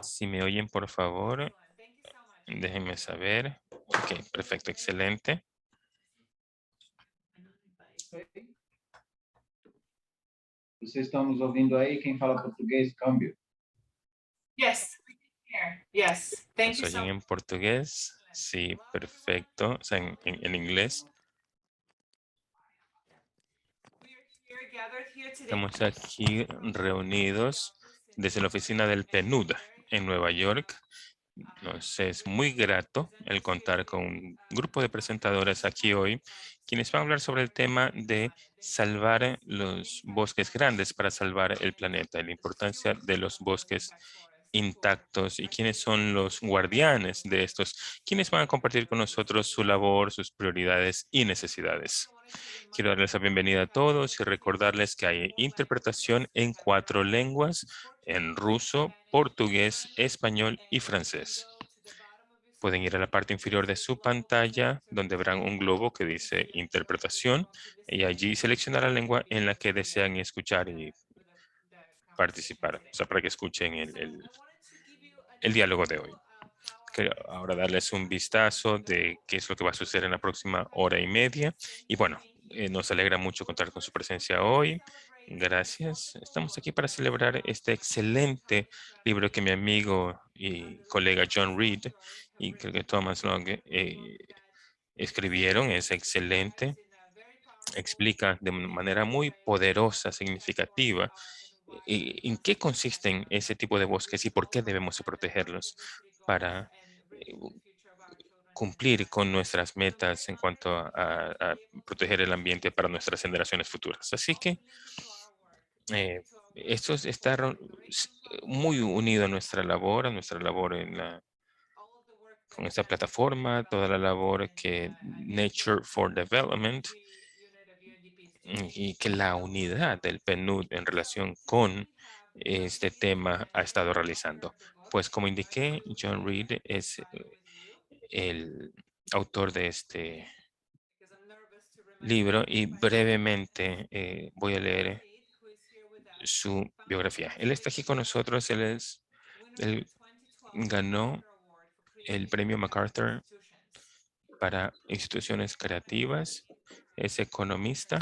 Si me oyen, por favor, déjenme saber. Ok, perfecto, excelente. Vocês estão nos ouvindo aí? Quem fala português, câmbio. Yes, we can hear. Yes, thank ¿Nos you so oyen en portugués? Sí, perfecto. O sea, en inglés. Estamos aquí reunidos desde la oficina del PNUD en Nueva York. Nos es muy grato el contar con un grupo de presentadores aquí hoy, quienes van a hablar sobre el tema de salvar los bosques grandes para salvar el planeta, y la importancia de los bosques intactos y quiénes son los guardianes de estos, quienes van a compartir con nosotros su labor, sus prioridades y necesidades. Quiero darles la bienvenida a todos y recordarles que hay interpretación en 4 lenguas, en ruso, portugués, español y francés. Pueden ir a la parte inferior de su pantalla, donde verán un globo que dice interpretación, y allí seleccionar la lengua en la que desean escuchar y participar, o sea, para que escuchen el diálogo de hoy. Quiero ahora darles un vistazo de qué es lo que va a suceder en la próxima hora y media. Y bueno, nos alegra mucho contar con su presencia hoy. Gracias. Estamos aquí para celebrar este excelente libro que mi amigo y colega John Reed y creo que Thomas Long escribieron. Es excelente. Explica de manera muy poderosa, significativa, en qué consisten ese tipo de bosques y por qué debemos de protegerlos para cumplir con nuestras metas en cuanto a proteger el ambiente para nuestras generaciones futuras. Así que esto está muy unido a nuestra labor con esta plataforma, toda la labor que Nature for Development y que la unidad del PNUD en relación con este tema ha estado realizando. Pues como indiqué, John Reed es el autor de este libro y brevemente voy a leer su biografía. Él está aquí con nosotros, él ganó el premio MacArthur para instituciones creativas, es economista,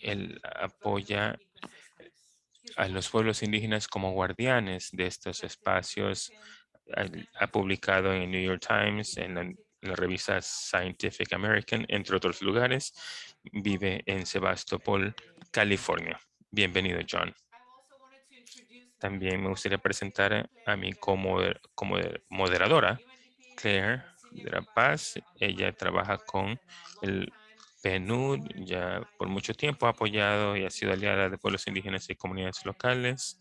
él apoya a los pueblos indígenas como guardianes de estos espacios. Ha publicado en el New York Times, en la revista Scientific American, entre otros lugares. Vive en Sebastopol, California. Bienvenido, John. También me gustaría presentar a mi como moderadora, Claire de la Paz. Ella trabaja con el PNUD, ya por mucho tiempo ha apoyado y ha sido aliada de pueblos indígenas y comunidades locales.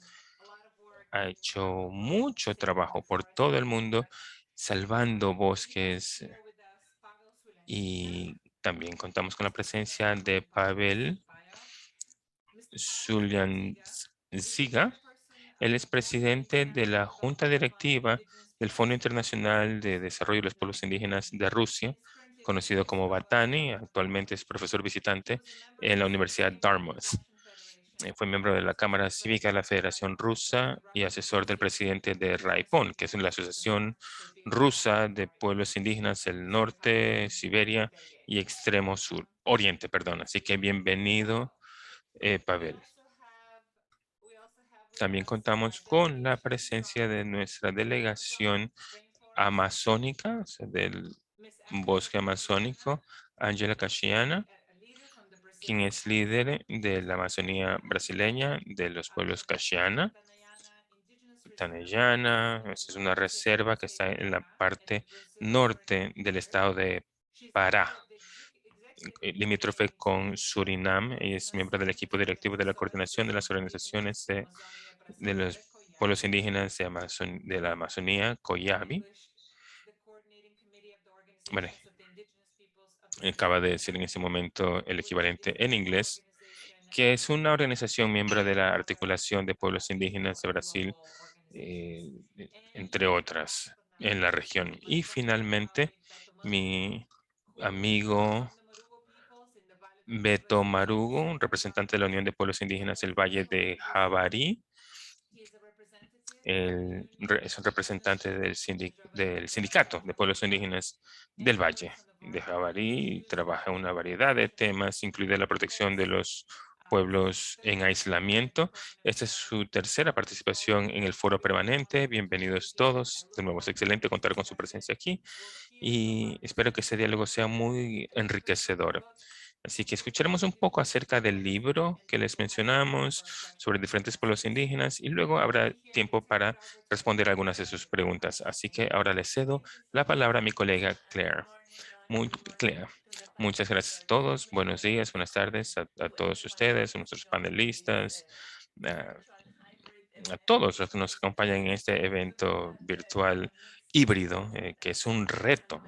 Ha hecho mucho trabajo por todo el mundo, salvando bosques. Y también contamos con la presencia de Pavel Zulyanziga. Él es presidente de la Junta Directiva del Fondo Internacional de Desarrollo de los Pueblos Indígenas de Rusia, conocido como Batani. Actualmente es profesor visitante en la Universidad Dartmouth. Fue miembro de la Cámara Cívica de la Federación Rusa y asesor del presidente de RAIPON, que es la Asociación Rusa de Pueblos Indígenas del Norte, Siberia y Extremo Sur, Oriente, perdón. Así que bienvenido, Pavel. También contamos con la presencia de nuestra delegación amazónica, o sea, del bosque amazónico, Ángela Cachiana, quien es líder de la Amazonía brasileña de los pueblos Cachiana, Taneyana. Es una reserva que está en la parte norte del estado de Pará, limítrofe con Surinam. Ella es miembro del equipo directivo de la coordinación de las organizaciones de los pueblos indígenas de la Amazonía, COIABI. Bueno, acaba de decir en este momento el equivalente en inglés, que es una organización miembro de la Articulación de Pueblos Indígenas de Brasil, entre otras, en la región. Y finalmente, mi amigo Beto Marugo, un representante de la Unión de Pueblos Indígenas del Valle de Javari. Es un representante del Sindicato de Pueblos Indígenas del Valle de Javari. Trabaja en una variedad de temas, incluida la protección de los pueblos en aislamiento. Esta es su tercera participación en el foro permanente. Bienvenidos todos. De nuevo, es excelente contar con su presencia aquí y espero que este diálogo sea muy enriquecedor. Así que escucharemos un poco acerca del libro que les mencionamos sobre diferentes pueblos indígenas y luego habrá tiempo para responder algunas de sus preguntas. Así que ahora le cedo la palabra a mi colega Claire. Claire, muchas gracias a todos. Buenos días, buenas tardes a todos ustedes, a nuestros panelistas, a todos los que nos acompañan en este evento virtual híbrido, que es un reto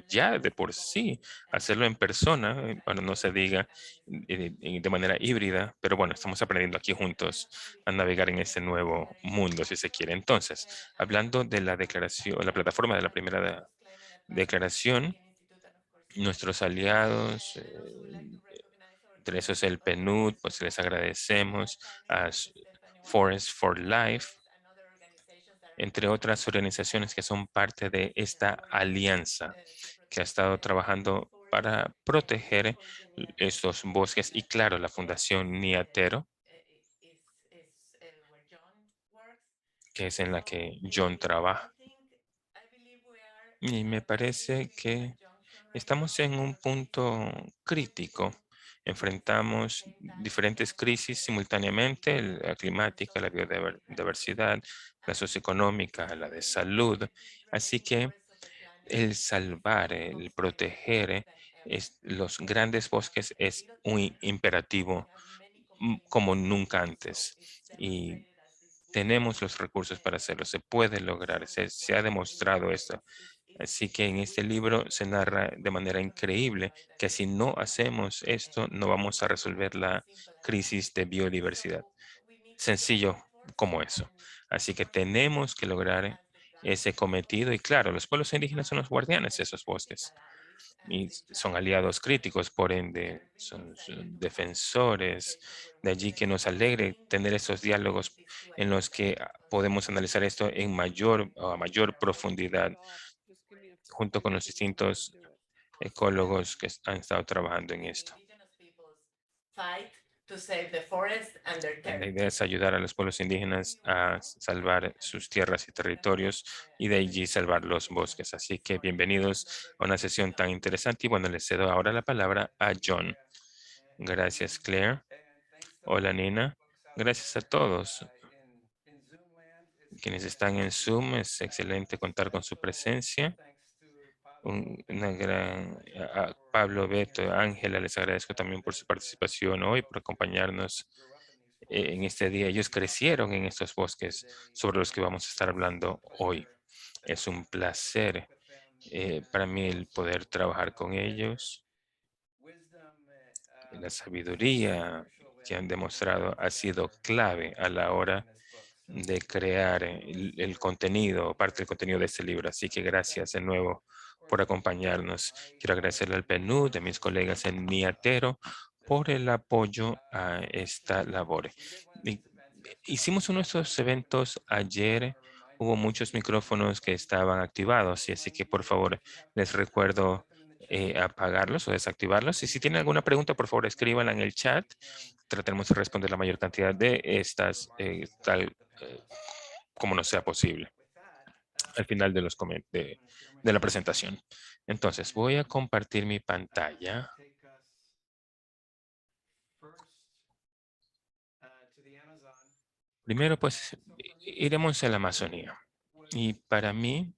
ya de por sí, hacerlo en persona, bueno, no se diga de manera híbrida, pero bueno, estamos aprendiendo aquí juntos a navegar en este nuevo mundo, si se quiere. Entonces, hablando de la declaración, la plataforma de la primera declaración, nuestros aliados, entre esos el PNUD, pues les agradecemos a Forest for Life, entre otras organizaciones que son parte de esta alianza que ha estado trabajando para proteger estos bosques y claro, la Fundación Niatero, que es en la que John trabaja. Y me parece que estamos en un punto crítico. Enfrentamos diferentes crisis simultáneamente, la climática, la biodiversidad, la socioeconómica, la de salud. Así que el salvar, el proteger los grandes bosques es un imperativo como nunca antes. Y tenemos los recursos para hacerlo, se puede lograr, se ha demostrado esto. Así que en este libro se narra de manera increíble que si no hacemos esto, no vamos a resolver la crisis de biodiversidad. Sencillo como eso. Así que tenemos que lograr ese cometido. Y claro, los pueblos indígenas son los guardianes de esos bosques y son aliados críticos, por ende, son defensores. De allí que nos alegre tener esos diálogos en los que podemos analizar esto en a mayor profundidad junto con los distintos ecólogos que han estado trabajando en esto. La idea es ayudar a los pueblos indígenas a salvar sus tierras y territorios y de allí salvar los bosques. Así que bienvenidos a una sesión tan interesante y bueno, les cedo ahora la palabra a John. Gracias, Claire. Hola, Nina. Gracias a todos quienes están en Zoom. Es excelente contar con su presencia. Una gran, a Pablo, Beto, Ángela, les agradezco también por su participación hoy, por acompañarnos en este día. Ellos crecieron en estos bosques sobre los que vamos a estar hablando hoy. Es un placer para mí el poder trabajar con ellos. La sabiduría que han demostrado ha sido clave a la hora de crear el contenido, parte del contenido de este libro. Así que gracias de nuevo por acompañarnos. Quiero agradecerle al PNUD, de mis colegas en Niatero, por el apoyo a esta labor. Hicimos uno de estos eventos ayer. Hubo muchos micrófonos que estaban activados, y así que por favor les recuerdo apagarlos o desactivarlos. Y si tienen alguna pregunta, por favor escríbanla en el chat. Trataremos de responder la mayor cantidad de estas, tal como nos sea posible al final de de la presentación. Entonces, voy a compartir mi pantalla. Primero, pues, iremos a la Amazonía. Y para mí,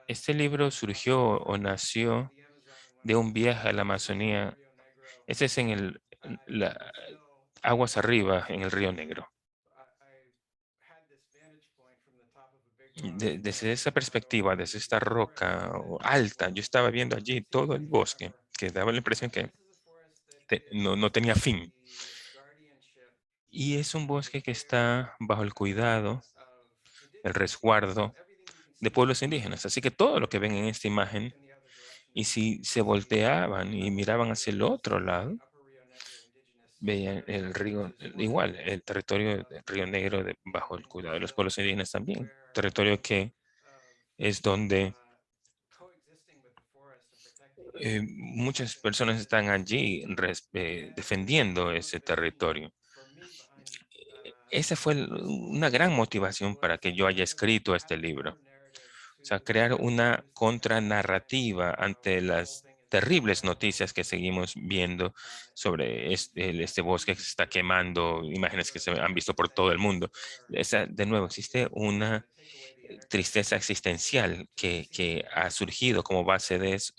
este libro surgió o nació de un viaje a la Amazonía. Este es en aguas arriba, en el Río Negro. Desde esa perspectiva, desde esta roca alta, yo estaba viendo allí todo el bosque, que daba la impresión que no tenía fin. Y es un bosque que está bajo el cuidado, el resguardo de pueblos indígenas. Así que todo lo que ven en esta imagen Y si se volteaban y miraban hacia el otro lado, veían el río, igual, el territorio del Río Negro bajo el cuidado de los pueblos indígenas también. Territorio que es donde muchas personas están allí defendiendo ese territorio. Esa fue una gran motivación para que yo haya escrito este libro. O sea, crear una contranarrativa ante las terribles noticias que seguimos viendo sobre este bosque que se está quemando, imágenes que se han visto por todo el mundo. De nuevo, existe una tristeza existencial que ha surgido como base de eso,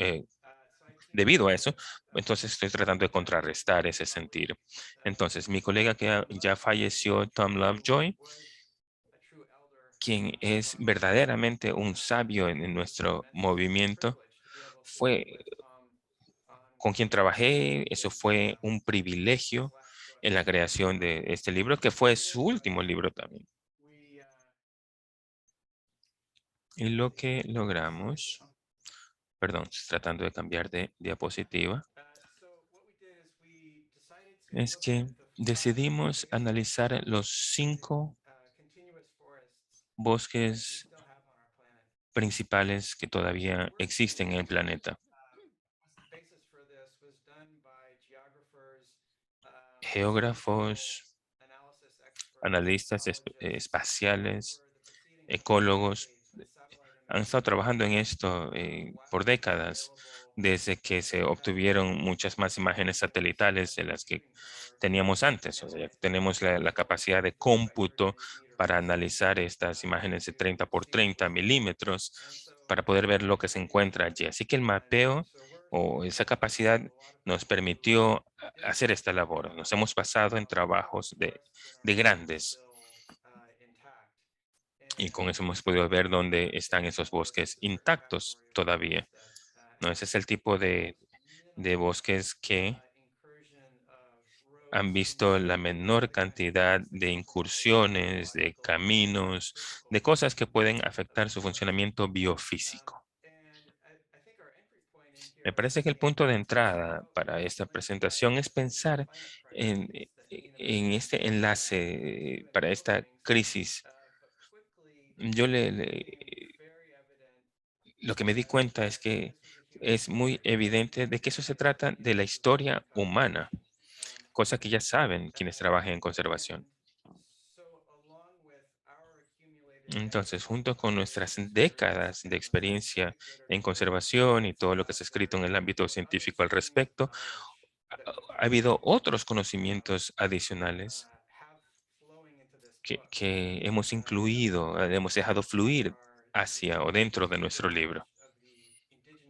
debido a eso. Entonces estoy tratando de contrarrestar ese sentir. Entonces, mi colega que ya falleció, Tom Lovejoy, quien es verdaderamente un sabio en nuestro movimiento, fue con quien trabajé. Eso fue un privilegio en la creación de este libro, que fue su último libro también. Y lo que logramos, perdón, tratando de cambiar de diapositiva, es que decidimos analizar los 5 bosques principales que todavía existen en el planeta. Geógrafos, analistas espaciales, ecólogos, han estado trabajando en esto por décadas, desde que se obtuvieron muchas más imágenes satelitales de las que teníamos antes. O sea, tenemos la capacidad de cómputo para analizar estas imágenes de 30 por 30 milímetros para poder ver lo que se encuentra allí. Así que el mapeo o esa capacidad nos permitió hacer esta labor. Nos hemos basado en trabajos de grandes. Y con eso hemos podido ver dónde están esos bosques intactos todavía. ¿No? Ese es el tipo de bosques que han visto la menor cantidad de incursiones, de caminos, de cosas que pueden afectar su funcionamiento biofísico. Me parece que el punto de entrada para esta presentación es pensar en este enlace para esta crisis. Yo lo que me di cuenta es que es muy evidente de que eso se trata de la historia humana, cosa que ya saben quienes trabajan en conservación. Entonces, junto con nuestras décadas de experiencia en conservación y todo lo que se ha escrito en el ámbito científico al respecto, ha habido otros conocimientos adicionales que hemos incluido, hemos dejado fluir hacia o dentro de nuestro libro.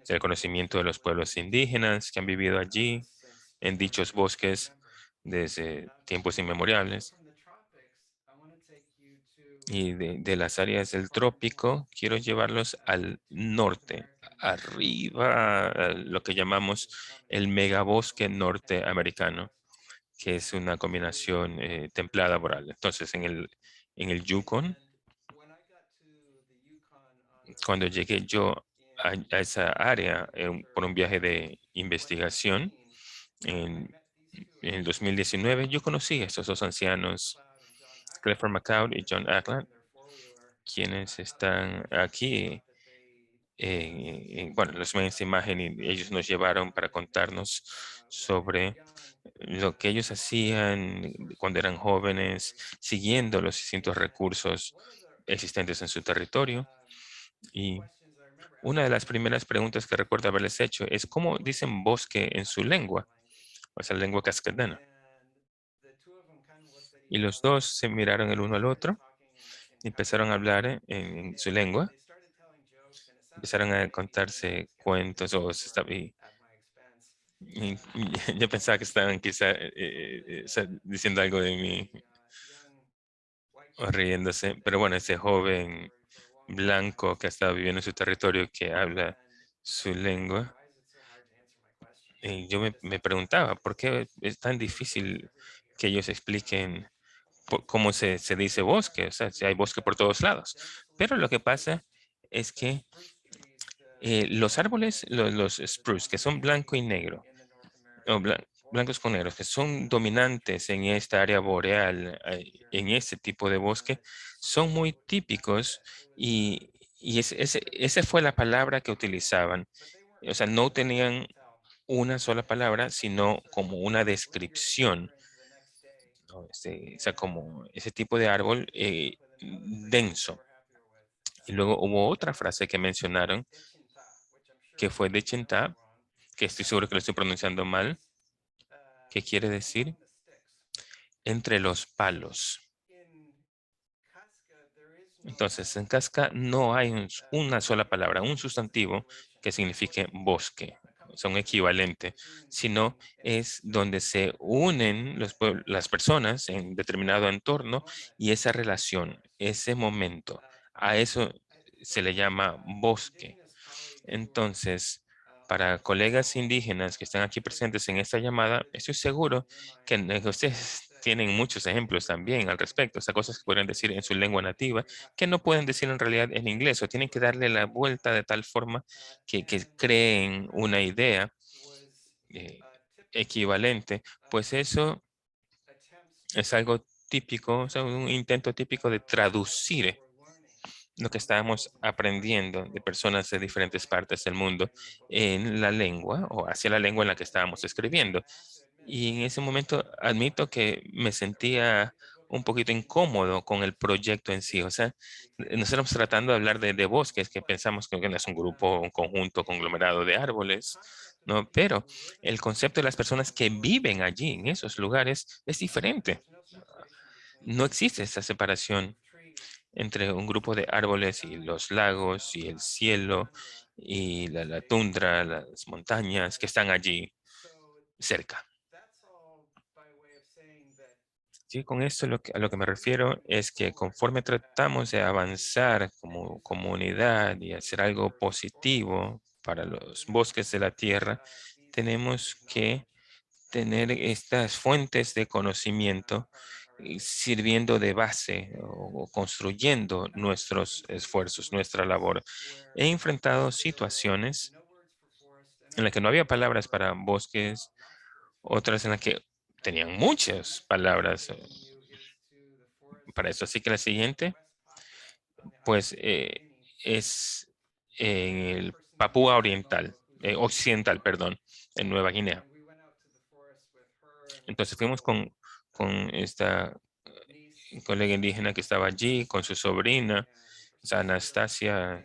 El conocimiento de los pueblos indígenas que han vivido allí, en dichos bosques desde tiempos inmemoriales. Y de las áreas del trópico, quiero llevarlos al norte, arriba, a lo que llamamos el megabosque norteamericano, que es una combinación templada boreal. Entonces, en el Yukon, cuando llegué yo a esa área por un viaje de investigación en el 2019, yo conocí a estos dos ancianos, Clifford McCall y John Ackland, quienes están aquí. Bueno, los ven en esta imagen y ellos nos llevaron para contarnos sobre lo que ellos hacían cuando eran jóvenes, siguiendo los distintos recursos existentes en su territorio. Y una de las primeras preguntas que recuerdo haberles hecho es cómo dicen bosque en su lengua, o sea, lengua cascadena. Y los dos se miraron el uno al otro y empezaron a hablar en su lengua. Empezaron a contarse cuentos y yo pensaba que estaban quizá o sea, diciendo algo de mí o riéndose, pero bueno, ese joven blanco que ha estado viviendo en su territorio que habla su lengua, y yo me preguntaba por qué es tan difícil que ellos expliquen cómo se dice bosque, o sea, si hay bosque por todos lados. Pero lo que pasa es que Los árboles, los spruce, que son blanco y negro, o blancos con negros, que son dominantes en esta área boreal, en este tipo de bosque, son muy típicos y esa fue la palabra que utilizaban. O sea, no tenían una sola palabra, sino como una descripción, ¿no? O sea, como ese tipo de árbol denso. Y luego hubo otra frase que mencionaron, que fue de Chintab, que estoy seguro que lo estoy pronunciando mal, que quiere decir entre los palos. Entonces, en Casca no hay una sola palabra, un sustantivo que signifique bosque, son equivalente, sino es donde se unen las personas en determinado entorno y esa relación, ese momento, a eso se le llama bosque. Entonces, para colegas indígenas que están aquí presentes en esta llamada, estoy seguro que ustedes tienen muchos ejemplos también al respecto, o sea, cosas que podrían decir en su lengua nativa, que no pueden decir en realidad en inglés, o tienen que darle la vuelta de tal forma que creen una idea eh, equivalente. Pues eso es algo típico, o sea, un intento típico de traducir lo que estábamos aprendiendo de personas de diferentes partes del mundo en la lengua o hacia la lengua en la que estábamos escribiendo. Y en ese momento admito que me sentía un poquito incómodo con el proyecto en sí. O sea, nosotros tratando de hablar de bosques, que pensamos que no es un grupo, un conjunto, conglomerado de árboles, ¿no? Pero el concepto de las personas que viven allí, en esos lugares, es diferente. No existe esa separación entre un grupo de árboles y los lagos y el cielo y la tundra, las montañas que están allí cerca. Sí, con esto a lo que me refiero es que conforme tratamos de avanzar como comunidad y hacer algo positivo para los bosques de la tierra, tenemos que tener estas fuentes de conocimiento sirviendo de base o construyendo nuestros esfuerzos, nuestra labor. He enfrentado situaciones en las que no había palabras para bosques, otras en las que tenían muchas palabras para eso. Así que la siguiente, pues, es en el Papúa Oriental, Occidental, perdón, en Nueva Guinea. Entonces fuimos con esta colega indígena que estaba allí, con su sobrina, o sea, Anastasia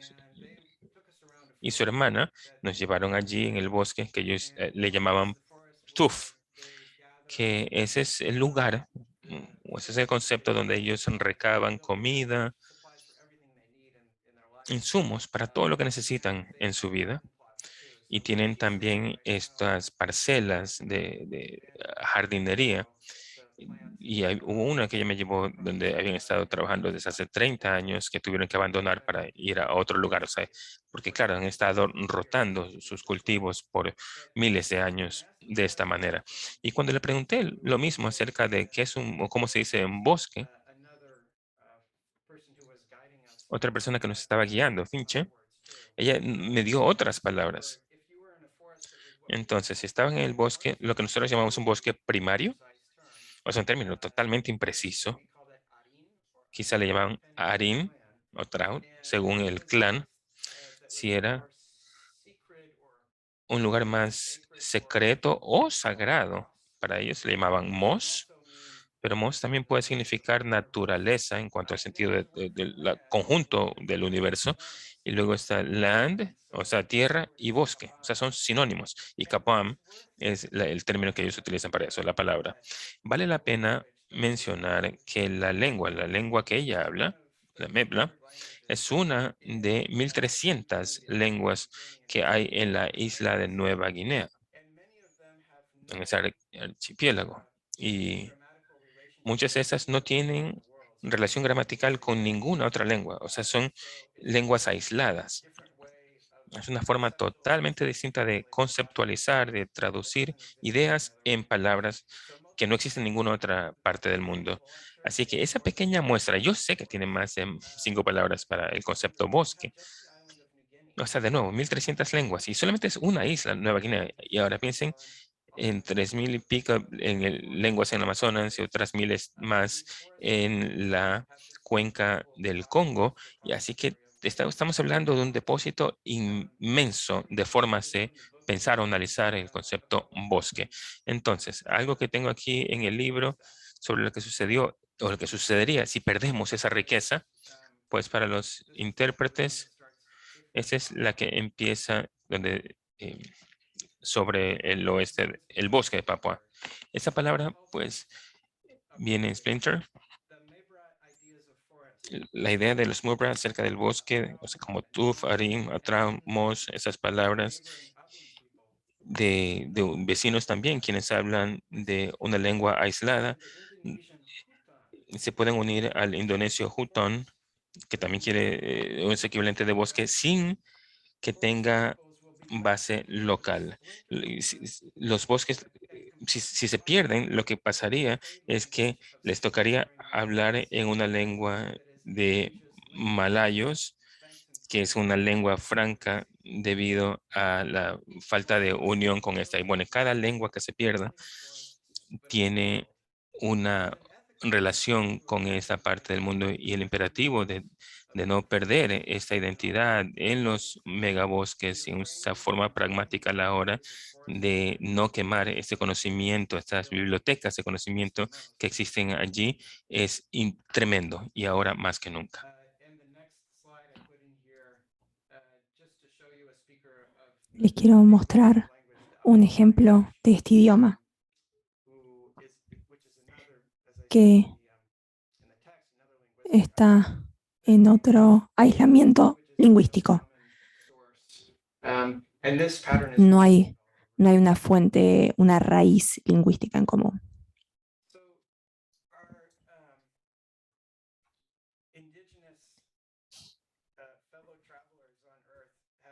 y su hermana, nos llevaron allí en el bosque que ellos le llamaban Tuf, que ese es el lugar, o ese es el concepto donde ellos recaban comida, insumos para todo lo que necesitan en su vida. Y tienen también estas parcelas de jardinería. Y hubo una que ella me llevó donde habían estado trabajando desde hace 30 años que tuvieron que abandonar para ir a otro lugar. O sea, porque claro, han estado rotando sus cultivos por miles de años de esta manera. Y cuando le pregunté lo mismo acerca de qué es o cómo se dice un bosque, otra persona que nos estaba guiando, Finche, ella me dio otras palabras. Entonces, si estaban en el bosque, lo que nosotros llamamos un bosque primario, o sea, un término totalmente impreciso, quizá le llamaban Arin o Traut, según el clan, si era un lugar más secreto o sagrado. Para ellos le llamaban Mos, pero Mos también puede significar naturaleza en cuanto al sentido del conjunto del universo. Y luego está land, o sea, tierra y bosque, o sea, son sinónimos. Y Capoam es el término que ellos utilizan para eso, la palabra. Vale la pena mencionar que la lengua que ella habla, la Mebla, es una de 1.300 lenguas que hay en la isla de Nueva Guinea, en ese archipiélago. Y muchas de estas no tienen relación gramatical con ninguna otra lengua, o sea, son lenguas aisladas. Es una forma totalmente distinta de conceptualizar, de traducir ideas en palabras que no existen en ninguna otra parte del mundo. Así que esa pequeña muestra, yo sé que tiene más de 5 palabras para el concepto bosque, O sea, de nuevo, 1.300 lenguas y solamente es una isla, Nueva Guinea. Y ahora piensen en 3.000 y pico lenguas en Amazonas y otras miles más en la cuenca del Congo. Y así que estamos hablando de un depósito inmenso de formas de pensar o analizar el concepto bosque. Entonces, algo que tengo aquí en el libro sobre lo que sucedió o lo que sucedería si perdemos esa riqueza, pues para los intérpretes, esa es la que empieza donde sobre el oeste, el bosque de Papua. Esa palabra, pues, viene en Splinter. La idea de los Mubra acerca del bosque, o sea, como Tuf, Arim, Atramos, esas palabras de vecinos también, quienes hablan de una lengua aislada, se pueden unir al indonesio Huton, que también quiere un equivalente de bosque sin que tenga base local. Los bosques, si se pierden, lo que pasaría es que les tocaría hablar en una lengua de malayos, que es una lengua franca debido a la falta de unión con esta. Y bueno, cada lengua que se pierda tiene una relación con esta parte del mundo y el imperativo de no perder esta identidad en los megabosques y esa forma pragmática a la hora de no quemar este conocimiento, estas bibliotecas de conocimiento que existen allí es tremendo y ahora más que nunca. Les quiero mostrar un ejemplo de este idioma que está en otro aislamiento lingüístico. No hay una fuente, una raíz lingüística en común.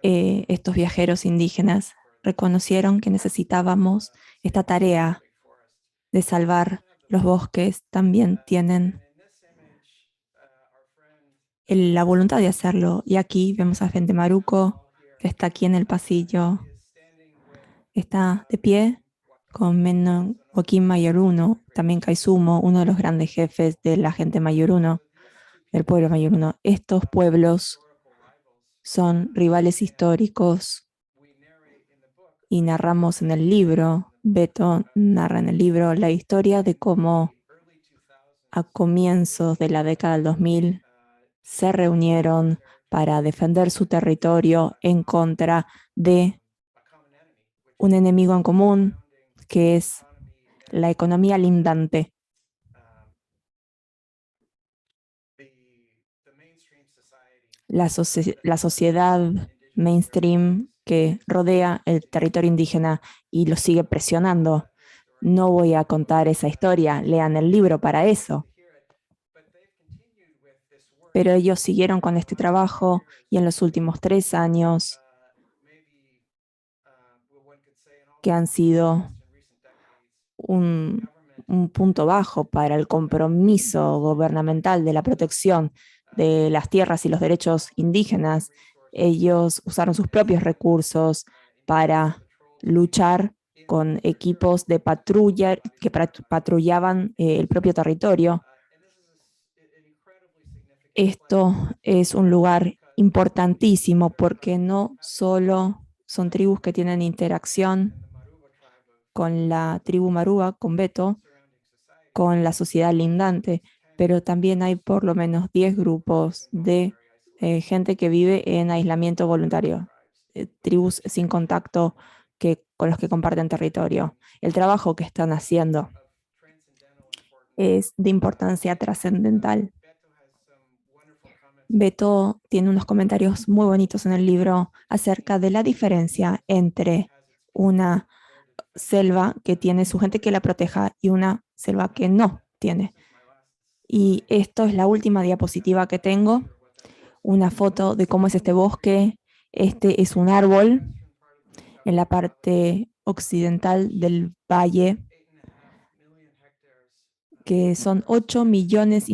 Estos viajeros indígenas reconocieron que necesitábamos esta tarea de salvar los bosques. También tienen la voluntad de hacerlo. Y aquí vemos a Fente Maruco, que está aquí en el pasillo. Está de pie con Menon Joaquín Mayoruno, también Kaisumo, uno de los grandes jefes de la gente Mayoruno, del pueblo Mayoruno. Estos pueblos son rivales históricos y narramos en el libro, Beto narra en el libro la historia de cómo a comienzos de la década del 2000 se reunieron para defender su territorio en contra de un enemigo en común, que es la economía lindante. La sociedad mainstream que rodea el territorio indígena y lo sigue presionando. No voy a contar esa historia, lean el libro para eso. Pero ellos siguieron con este trabajo y en los últimos 3 años, que han sido un punto bajo para el compromiso gubernamental de la protección de las tierras y los derechos indígenas, ellos usaron sus propios recursos para luchar con equipos de patrulla que patrullaban el propio territorio. Esto es un lugar importantísimo porque no solo son tribus que tienen interacción con la tribu Maruba, con Beto, con la sociedad lindante, pero también hay por lo menos 10 grupos de gente que vive en aislamiento voluntario, tribus sin contacto con los que comparten territorio. El trabajo que están haciendo es de importancia trascendental. Beto tiene unos comentarios muy bonitos en el libro acerca de la diferencia entre una selva que tiene su gente que la proteja y una selva que no tiene. Y esto es la última diapositiva que tengo, una foto de cómo es este bosque. Este es un árbol en la parte occidental del valle, que son 8,5 millones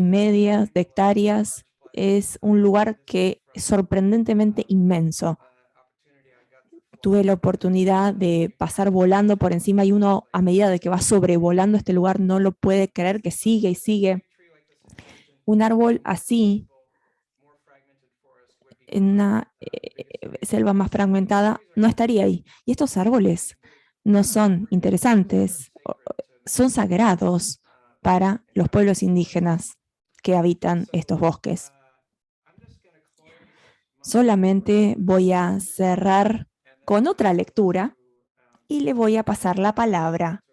de hectáreas. Es un lugar que es sorprendentemente inmenso. tuve la oportunidad de pasar volando por encima y uno a medida de que va sobrevolando este lugar no lo puede creer que sigue y sigue. Un árbol así, en una selva más fragmentada, no estaría ahí. Y estos árboles no son interesantes, son sagrados para los pueblos indígenas que habitan estos bosques. Solamente voy a cerrar con otra lectura y le voy a pasar la palabra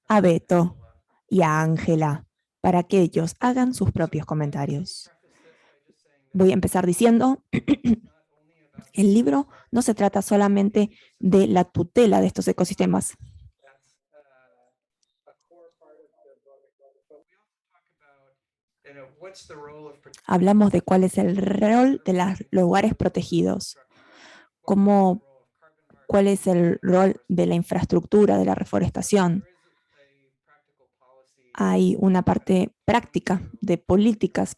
a Beto y a Ángela para que ellos hagan sus propios comentarios. Voy a empezar diciendo, el libro no se trata solamente de la tutela de estos ecosistemas. Hablamos de cuál es el rol de los lugares protegidos, cuál es el rol de la infraestructura, de la reforestación. Hay una parte práctica de políticas,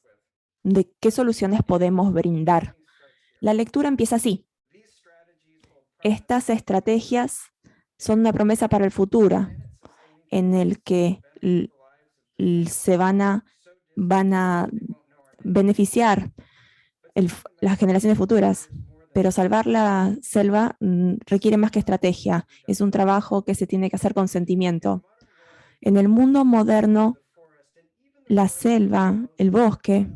de qué soluciones podemos brindar. La lectura empieza así. Estas estrategias son una promesa para el futuro, en el que se van a beneficiar las generaciones futuras. Pero salvar la selva requiere más que estrategia. Es un trabajo que se tiene que hacer con sentimiento. En el mundo moderno, la selva, el bosque,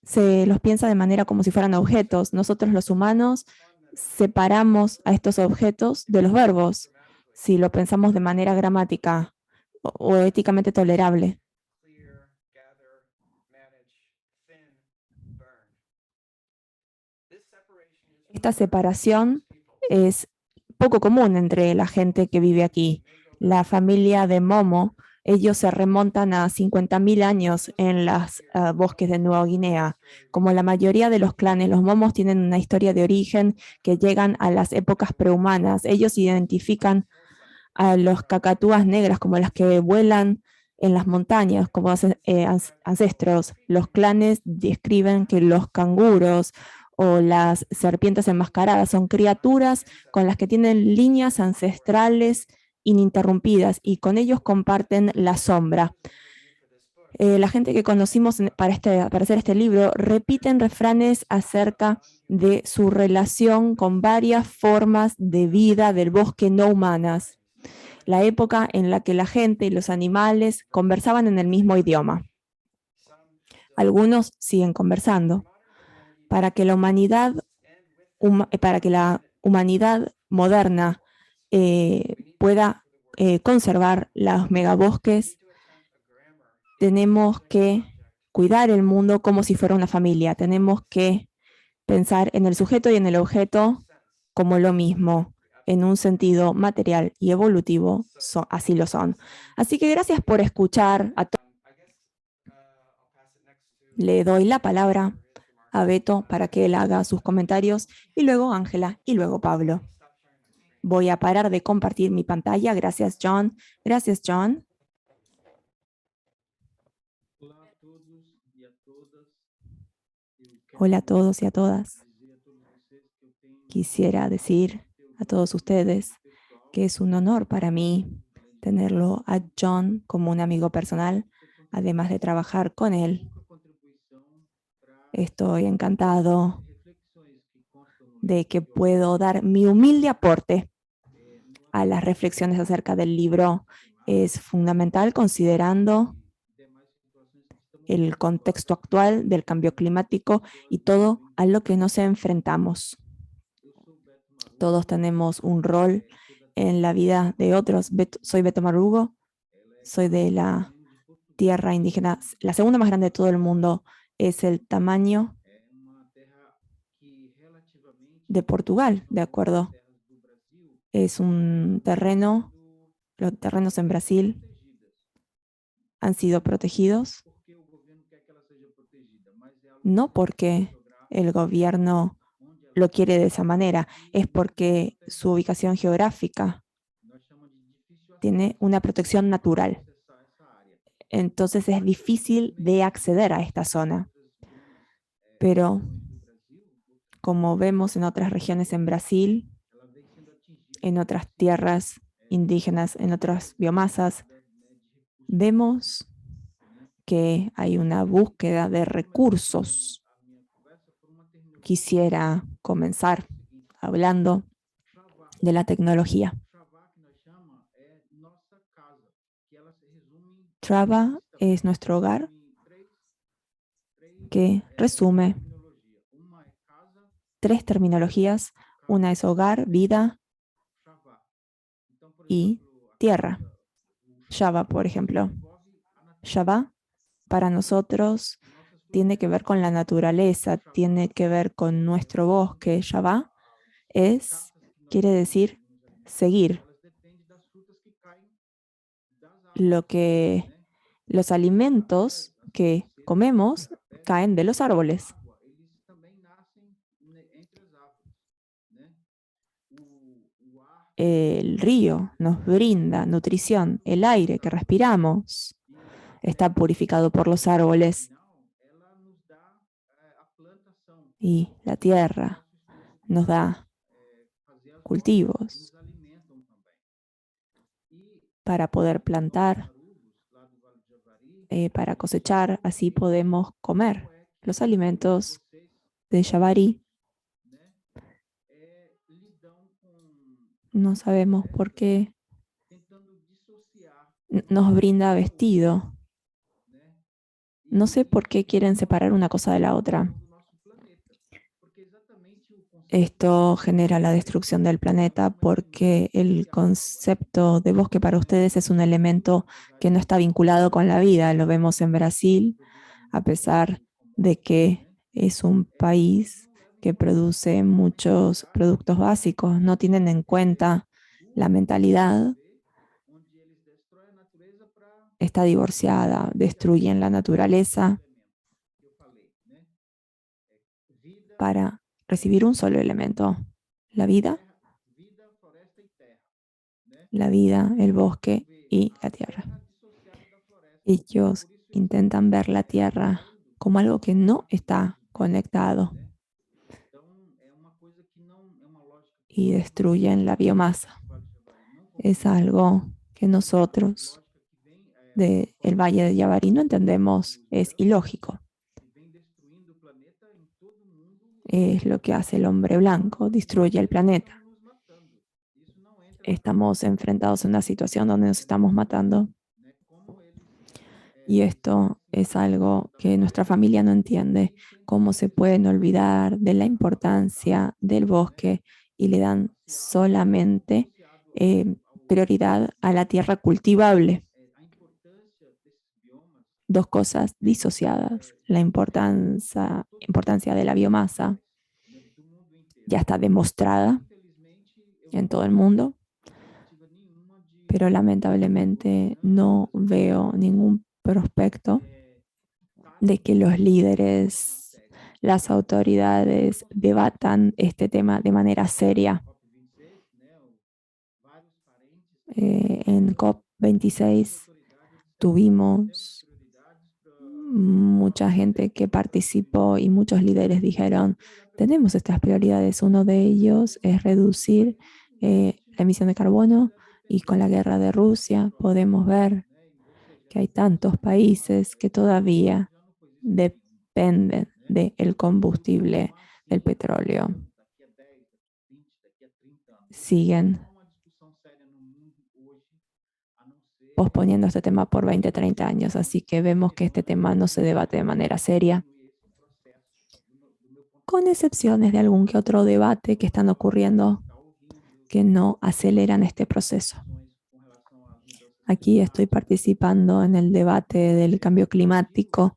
se los piensa de manera como si fueran objetos. Nosotros los humanos separamos a estos objetos de los verbos, si lo pensamos de manera gramática o éticamente tolerable. Esta separación es poco común entre la gente que vive aquí. La familia de Momo, ellos se remontan a 50.000 años en los bosques de Nueva Guinea. Como la mayoría de los clanes, los Momos tienen una historia de origen que llegan a las épocas prehumanas. Ellos identifican a los cacatúas negras como las que vuelan en las montañas como ancestros. Los clanes describen que los canguros o las serpientes enmascaradas son criaturas con las que tienen líneas ancestrales ininterrumpidas y con ellos comparten la sombra. La gente que conocimos para hacer este libro repiten refranes acerca de su relación con varias formas de vida del bosque no humanas, la época en la que la gente y los animales conversaban en el mismo idioma. Algunos siguen conversando. Para que la humanidad moderna pueda conservar los megabosques, tenemos que cuidar el mundo como si fuera una familia. Tenemos que pensar en el sujeto y en el objeto como lo mismo, en un sentido material y evolutivo, así lo son. Así que gracias por escuchar a todos. Le doy la palabra a Beto para que él haga sus comentarios y luego Ángela y luego Pablo. Voy a parar de compartir mi pantalla. Gracias, John. Gracias, John. Hola a todos y a todas. Quisiera decir a todos ustedes que es un honor para mí tenerlo a John como un amigo personal, además de trabajar con él. Estoy encantado de que puedo dar mi humilde aporte a las reflexiones acerca del libro. Es fundamental considerando el contexto actual del cambio climático y todo a lo que nos enfrentamos. Todos tenemos un rol en la vida de otros. Soy Beto Marugo, soy de la tierra indígena, la segunda más grande de todo el mundo. Es el tamaño de Portugal, de acuerdo. Es un terreno, los terrenos en Brasil han sido protegidos, no porque el gobierno lo quiere de esa manera, es porque su ubicación geográfica tiene una protección natural. Entonces es difícil de acceder a esta zona. Pero como vemos en otras regiones en Brasil, en otras tierras indígenas, en otras biomasas, vemos que hay una búsqueda de recursos. Quisiera comenzar hablando de la tecnología. Trava es nuestro hogar que resume 3 terminologías. Una es hogar, vida y tierra. Java, por ejemplo. Java para nosotros tiene que ver con la naturaleza, tiene que ver con nuestro bosque. Java quiere decir seguir. Los alimentos que comemos caen de los árboles. El río nos brinda nutrición, el aire que respiramos está purificado por los árboles y la tierra nos da cultivos para poder plantar, para cosechar, así podemos comer los alimentos de Javari. No sabemos por qué nos brinda vestido. No sé por qué quieren separar una cosa de la otra. Esto genera la destrucción del planeta porque el concepto de bosque para ustedes es un elemento que no está vinculado con la vida. Lo vemos en Brasil, a pesar de que es un país que produce muchos productos básicos. No tienen en cuenta la mentalidad. Está divorciada, destruyen la naturaleza para recibir un solo elemento, la vida, el bosque y la tierra. Ellos intentan ver la tierra como algo que no está conectado y destruyen la biomasa. Es algo que nosotros del Valle de Javari no entendemos, es ilógico. Es lo que hace el hombre blanco, destruye el planeta. Estamos enfrentados a una situación donde nos estamos matando. Y esto es algo que nuestra familia no entiende. Cómo se pueden olvidar de la importancia del bosque y le dan solamente prioridad a la tierra cultivable. 2 cosas disociadas. La importancia de la biomasa ya está demostrada en todo el mundo, pero lamentablemente no veo ningún prospecto de que los líderes, las autoridades debatan este tema de manera seria. En COP26 tuvimos mucha gente que participó y muchos líderes dijeron, tenemos estas prioridades. Uno de ellos es reducir la emisión de carbono y con la guerra de Rusia podemos ver que hay tantos países que todavía dependen del combustible del petróleo. Siguen posponiendo este tema por 20, 30 años, así que vemos que este tema no se debate de manera seria, con excepciones de algún que otro debate que están ocurriendo que no aceleran este proceso. Aquí estoy participando en el debate del cambio climático,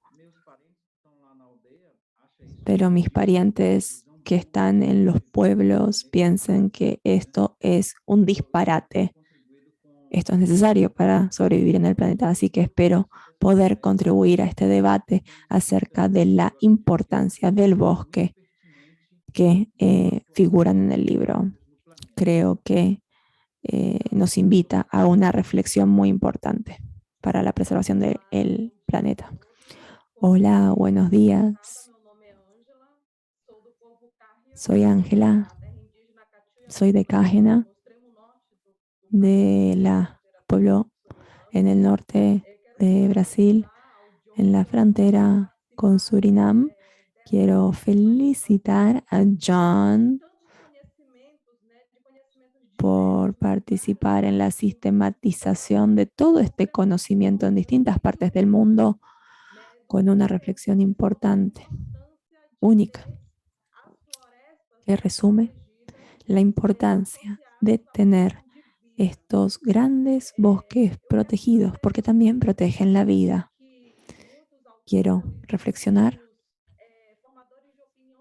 pero mis parientes que están en los pueblos piensan que esto es un disparate. Esto es necesario para sobrevivir en el planeta, así que espero poder contribuir a este debate acerca de la importancia del bosque que figuran en el libro. Creo que nos invita a una reflexión muy importante para la preservación del planeta. Hola, buenos días. Soy Ángela, soy de Cágena, de la pueblo en el norte de Brasil, en la frontera con Surinam. Quiero felicitar a John por participar en la sistematización de todo este conocimiento en distintas partes del mundo con una reflexión importante, única, que resume la importancia de tener estos grandes bosques protegidos, porque también protegen la vida. Quiero reflexionar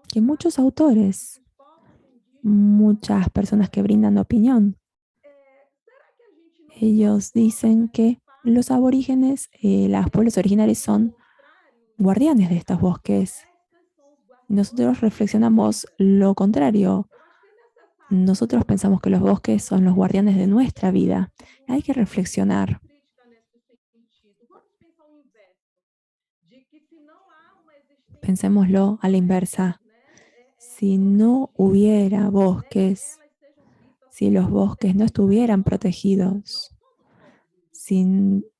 que muchos autores, muchas personas que brindan opinión, ellos dicen que los aborígenes, los pueblos originarios son guardianes de estos bosques. Nosotros reflexionamos lo contrario. Nosotros pensamos que los bosques son los guardianes de nuestra vida. Hay que reflexionar. Pensémoslo a la inversa. Si no hubiera bosques, si los bosques no estuvieran protegidos,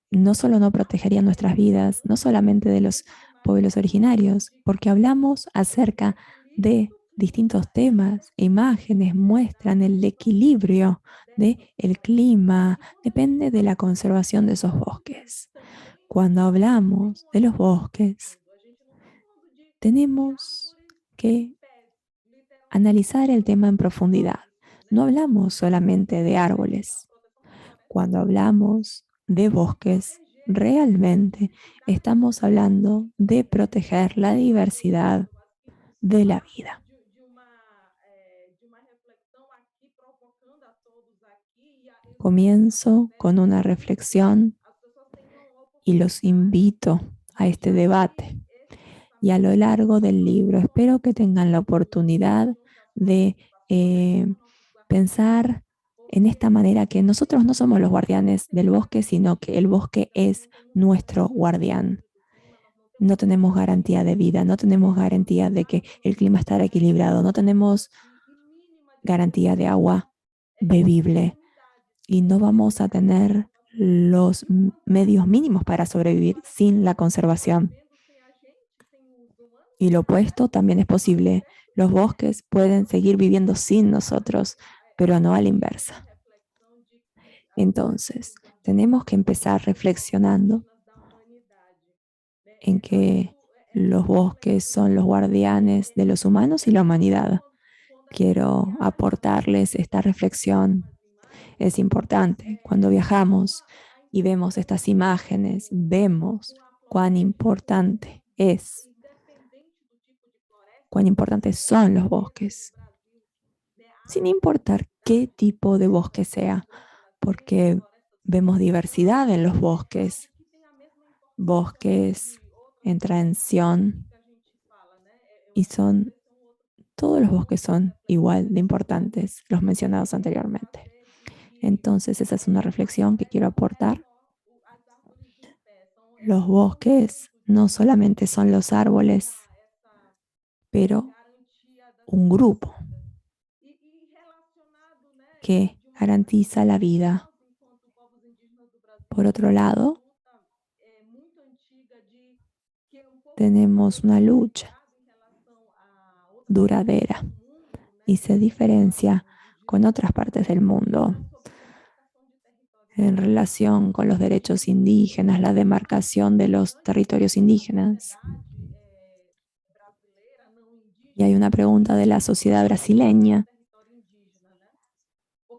no solo no protegerían nuestras vidas, no solamente de los pueblos originarios, porque hablamos acerca de distintos temas, imágenes muestran el equilibrio del clima, depende de la conservación de esos bosques. Cuando hablamos de los bosques, tenemos que analizar el tema en profundidad. No hablamos solamente de árboles. Cuando hablamos de bosques, realmente estamos hablando de proteger la diversidad de la vida. Comienzo con una reflexión y los invito a este debate. Y a lo largo del libro espero que tengan la oportunidad de pensar en esta manera que nosotros no somos los guardianes del bosque, sino que el bosque es nuestro guardián. No tenemos garantía de vida, no tenemos garantía de que el clima estará equilibrado, no tenemos garantía de agua bebible y no vamos a tener los medios mínimos para sobrevivir sin la conservación. Y lo opuesto también es posible. Los bosques pueden seguir viviendo sin nosotros, pero no a la inversa. Entonces, tenemos que empezar reflexionando en que los bosques son los guardianes de los humanos y la humanidad. Quiero aportarles esta reflexión. Es importante. Cuando viajamos y vemos estas imágenes, vemos cuán importante es, cuán importantes son los bosques, sin importar qué tipo de bosque sea, porque vemos diversidad en los bosques. Bosques en transición y todos los bosques son igual de importantes, los mencionados anteriormente. Entonces, esa es una reflexión que quiero aportar. Los bosques no solamente son los árboles, pero un grupo que garantiza la vida. Por otro lado, tenemos una lucha duradera y se diferencia con otras partes del mundo en relación con los derechos indígenas, la demarcación de los territorios indígenas. Y hay una pregunta de la sociedad brasileña.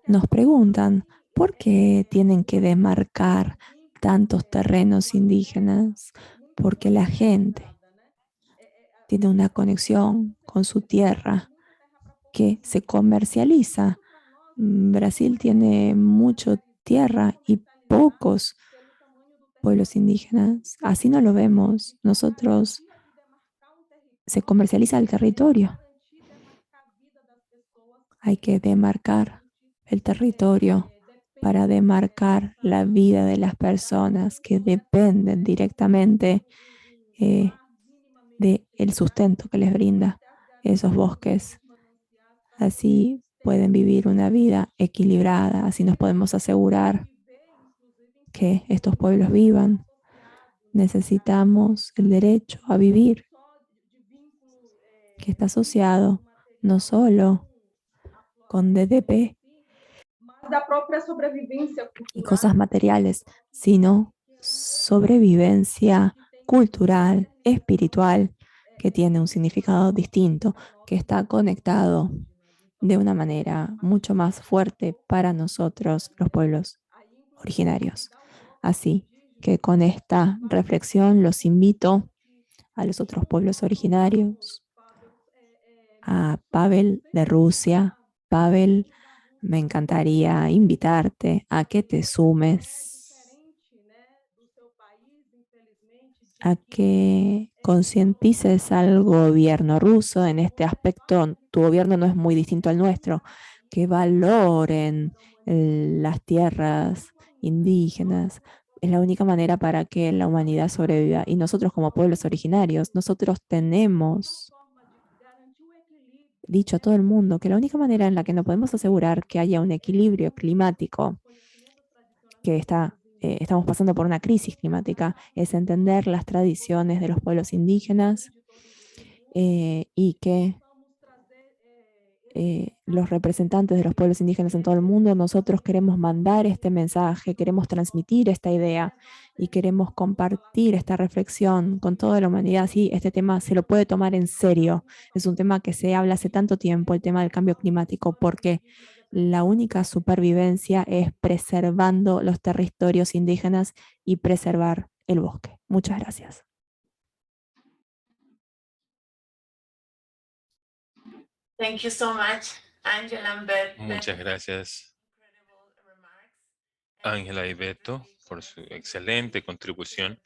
Nos preguntan, ¿por qué tienen que demarcar tantos terrenos indígenas? Porque la gente tiene una conexión con su tierra que se comercializa. Brasil tiene mucha tierra y pocos pueblos indígenas. Así no lo vemos. Nosotros se comercializa el territorio. Hay que demarcar el territorio para demarcar la vida de las personas que dependen directamente del sustento que les brinda esos bosques. Así pueden vivir una vida equilibrada, así nos podemos asegurar que estos pueblos vivan. Necesitamos el derecho a vivir, que está asociado no solo con DDP y cosas materiales, sino sobrevivencia cultural, espiritual, que tiene un significado distinto, que está conectado de una manera mucho más fuerte para nosotros, los pueblos originarios. Así que con esta reflexión los invito a los otros pueblos originarios, a Pavel de Rusia. Pavel, me encantaría invitarte a que te sumes, a que concientices al gobierno ruso en este aspecto. Tu gobierno no es muy distinto al nuestro, que valoren las tierras indígenas. Es la única manera para que la humanidad sobreviva. Y nosotros como pueblos originarios, nosotros tenemos dicho a todo el mundo que la única manera en la que nos podemos asegurar que haya un equilibrio climático, que estamos pasando por una crisis climática, es entender las tradiciones de los pueblos indígenas y que los representantes de los pueblos indígenas en todo el mundo, nosotros queremos mandar este mensaje, queremos transmitir esta idea y queremos compartir esta reflexión con toda la humanidad. Sí, este tema se lo puede tomar en serio. Es un tema que se habla hace tanto tiempo, el tema del cambio climático, porque la única supervivencia es preservando los territorios indígenas y preservar el bosque. Muchas gracias. Thank you so much, Angela and Beth. Muchas gracias, Ángela y Beto, por su excelente contribución.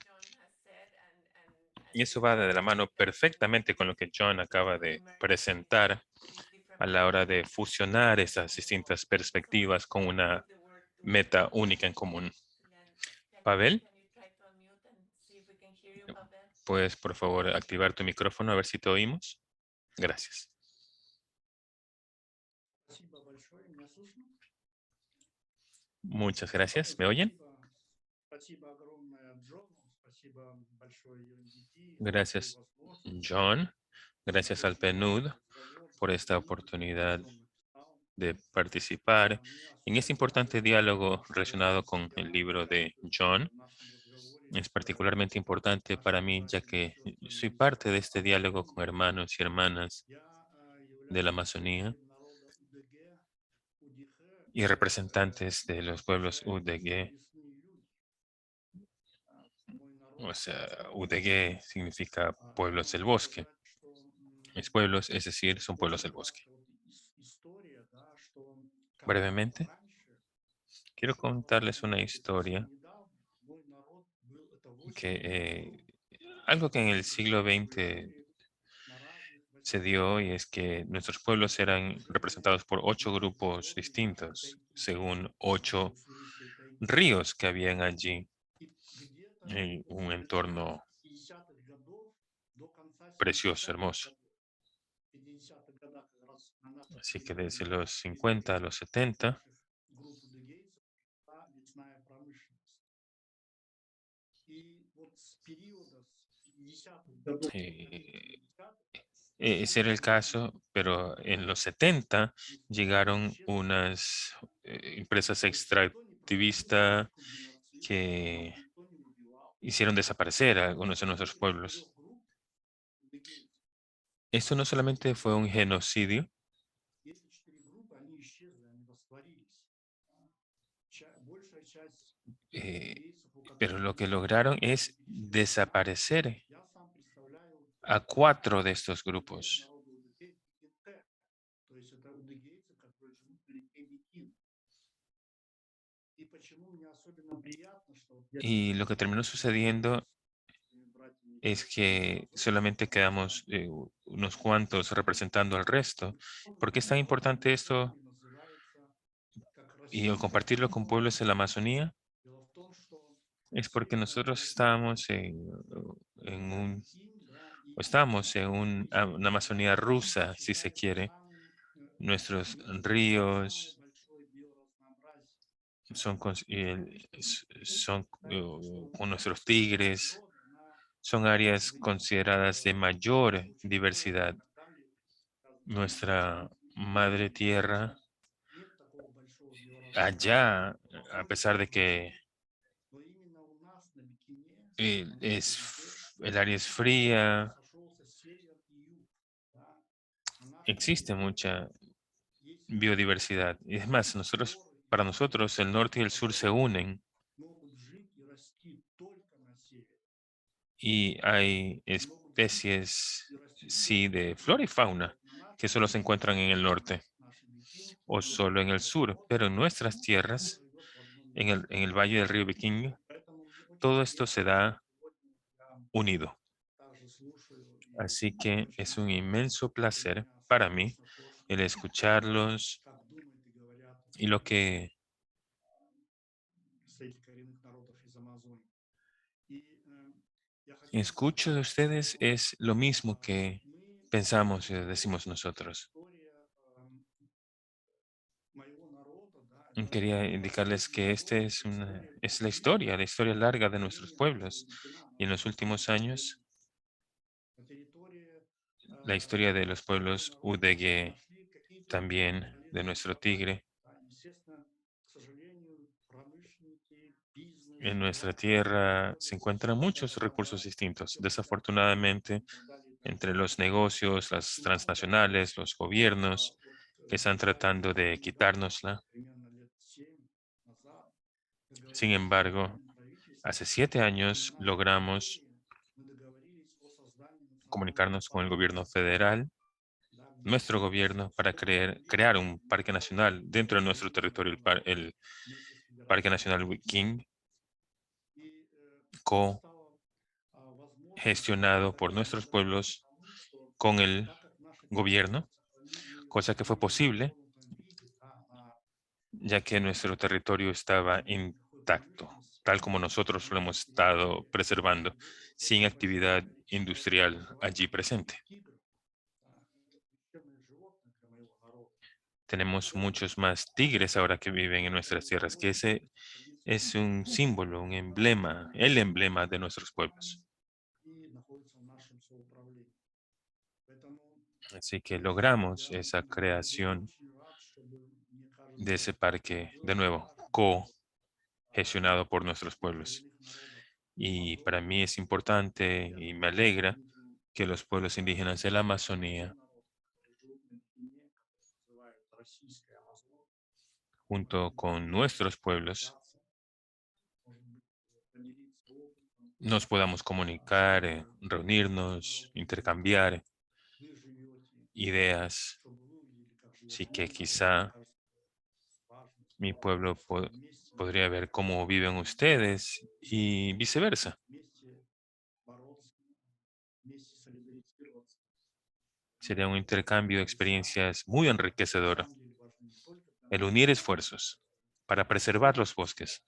Y eso va de la mano perfectamente con lo que John acaba de presentar a la hora de fusionar esas distintas perspectivas con una meta única en común. Pavel, ¿puedes por favor activar tu micrófono a ver si te oímos? Gracias. Muchas gracias. ¿Me oyen? Gracias, John. Gracias al PNUD por esta oportunidad de participar en este importante diálogo relacionado con el libro de John. Es particularmente importante para mí, ya que soy parte de este diálogo con hermanos y hermanas de la Amazonía y representantes de los pueblos UDG. O sea, UDG significa pueblos del bosque. Mis pueblos, es decir, son pueblos del bosque. Brevemente, quiero contarles una historia que algo que en el siglo XX se dio, y es que nuestros pueblos eran representados por 8 grupos distintos, según 8 ríos que habían allí en un entorno precioso, hermoso. Así que desde los 50 a los 70, ese era el caso, pero en los 70 llegaron unas empresas extractivistas que hicieron desaparecer a algunos de nuestros pueblos. Esto no solamente fue un genocidio, pero lo que lograron es desaparecer a 4 de estos grupos. Y lo que terminó sucediendo es que solamente quedamos unos cuantos representando al resto. ¿Por qué es tan importante esto? Y al compartirlo con pueblos en la Amazonía, es porque nosotros estábamos estamos en una Amazonía rusa, si se quiere, Nuestros ríos son con nuestros tigres, son áreas consideradas de mayor diversidad. Nuestra madre tierra, allá, a pesar de que el área es fría, existe mucha biodiversidad. Y es más, para nosotros, el norte y el sur se unen y hay especies, sí, de flora y fauna que solo se encuentran en el norte o solo en el sur, pero en nuestras tierras, en el valle del río Viking, todo esto se da unido. Así que es un inmenso placer para mí el escucharlos y lo que escucho de ustedes es lo mismo que pensamos y decimos nosotros. Quería indicarles que es la historia larga de nuestros pueblos. Y en los últimos años, la historia de los pueblos UDG, también de nuestro Tigre. En nuestra tierra se encuentran muchos recursos distintos. Desafortunadamente, entre los negocios, las transnacionales, los gobiernos que están tratando de quitárnosla. Sin embargo, hace 7 años logramos comunicarnos con el gobierno federal, nuestro gobierno, para crear un parque nacional dentro de nuestro territorio, el Parque Nacional Viking, gestionado por nuestros pueblos con el gobierno, cosa que fue posible ya que nuestro territorio estaba intacto, tal como nosotros lo hemos estado preservando, sin actividad industrial allí presente. Tenemos muchos más tigres ahora que viven en nuestras tierras, que ese es un símbolo, un emblema, el emblema de nuestros pueblos. Así que logramos esa creación de ese parque, de nuevo, co-gestionado por nuestros pueblos. Y para mí es importante y me alegra que los pueblos indígenas de la Amazonía, junto con nuestros pueblos, nos podamos comunicar, reunirnos, intercambiar ideas. Así que quizá mi pueblo podría ver cómo viven ustedes y viceversa. Sería un intercambio de experiencias muy enriquecedor. El unir esfuerzos para preservar los bosques,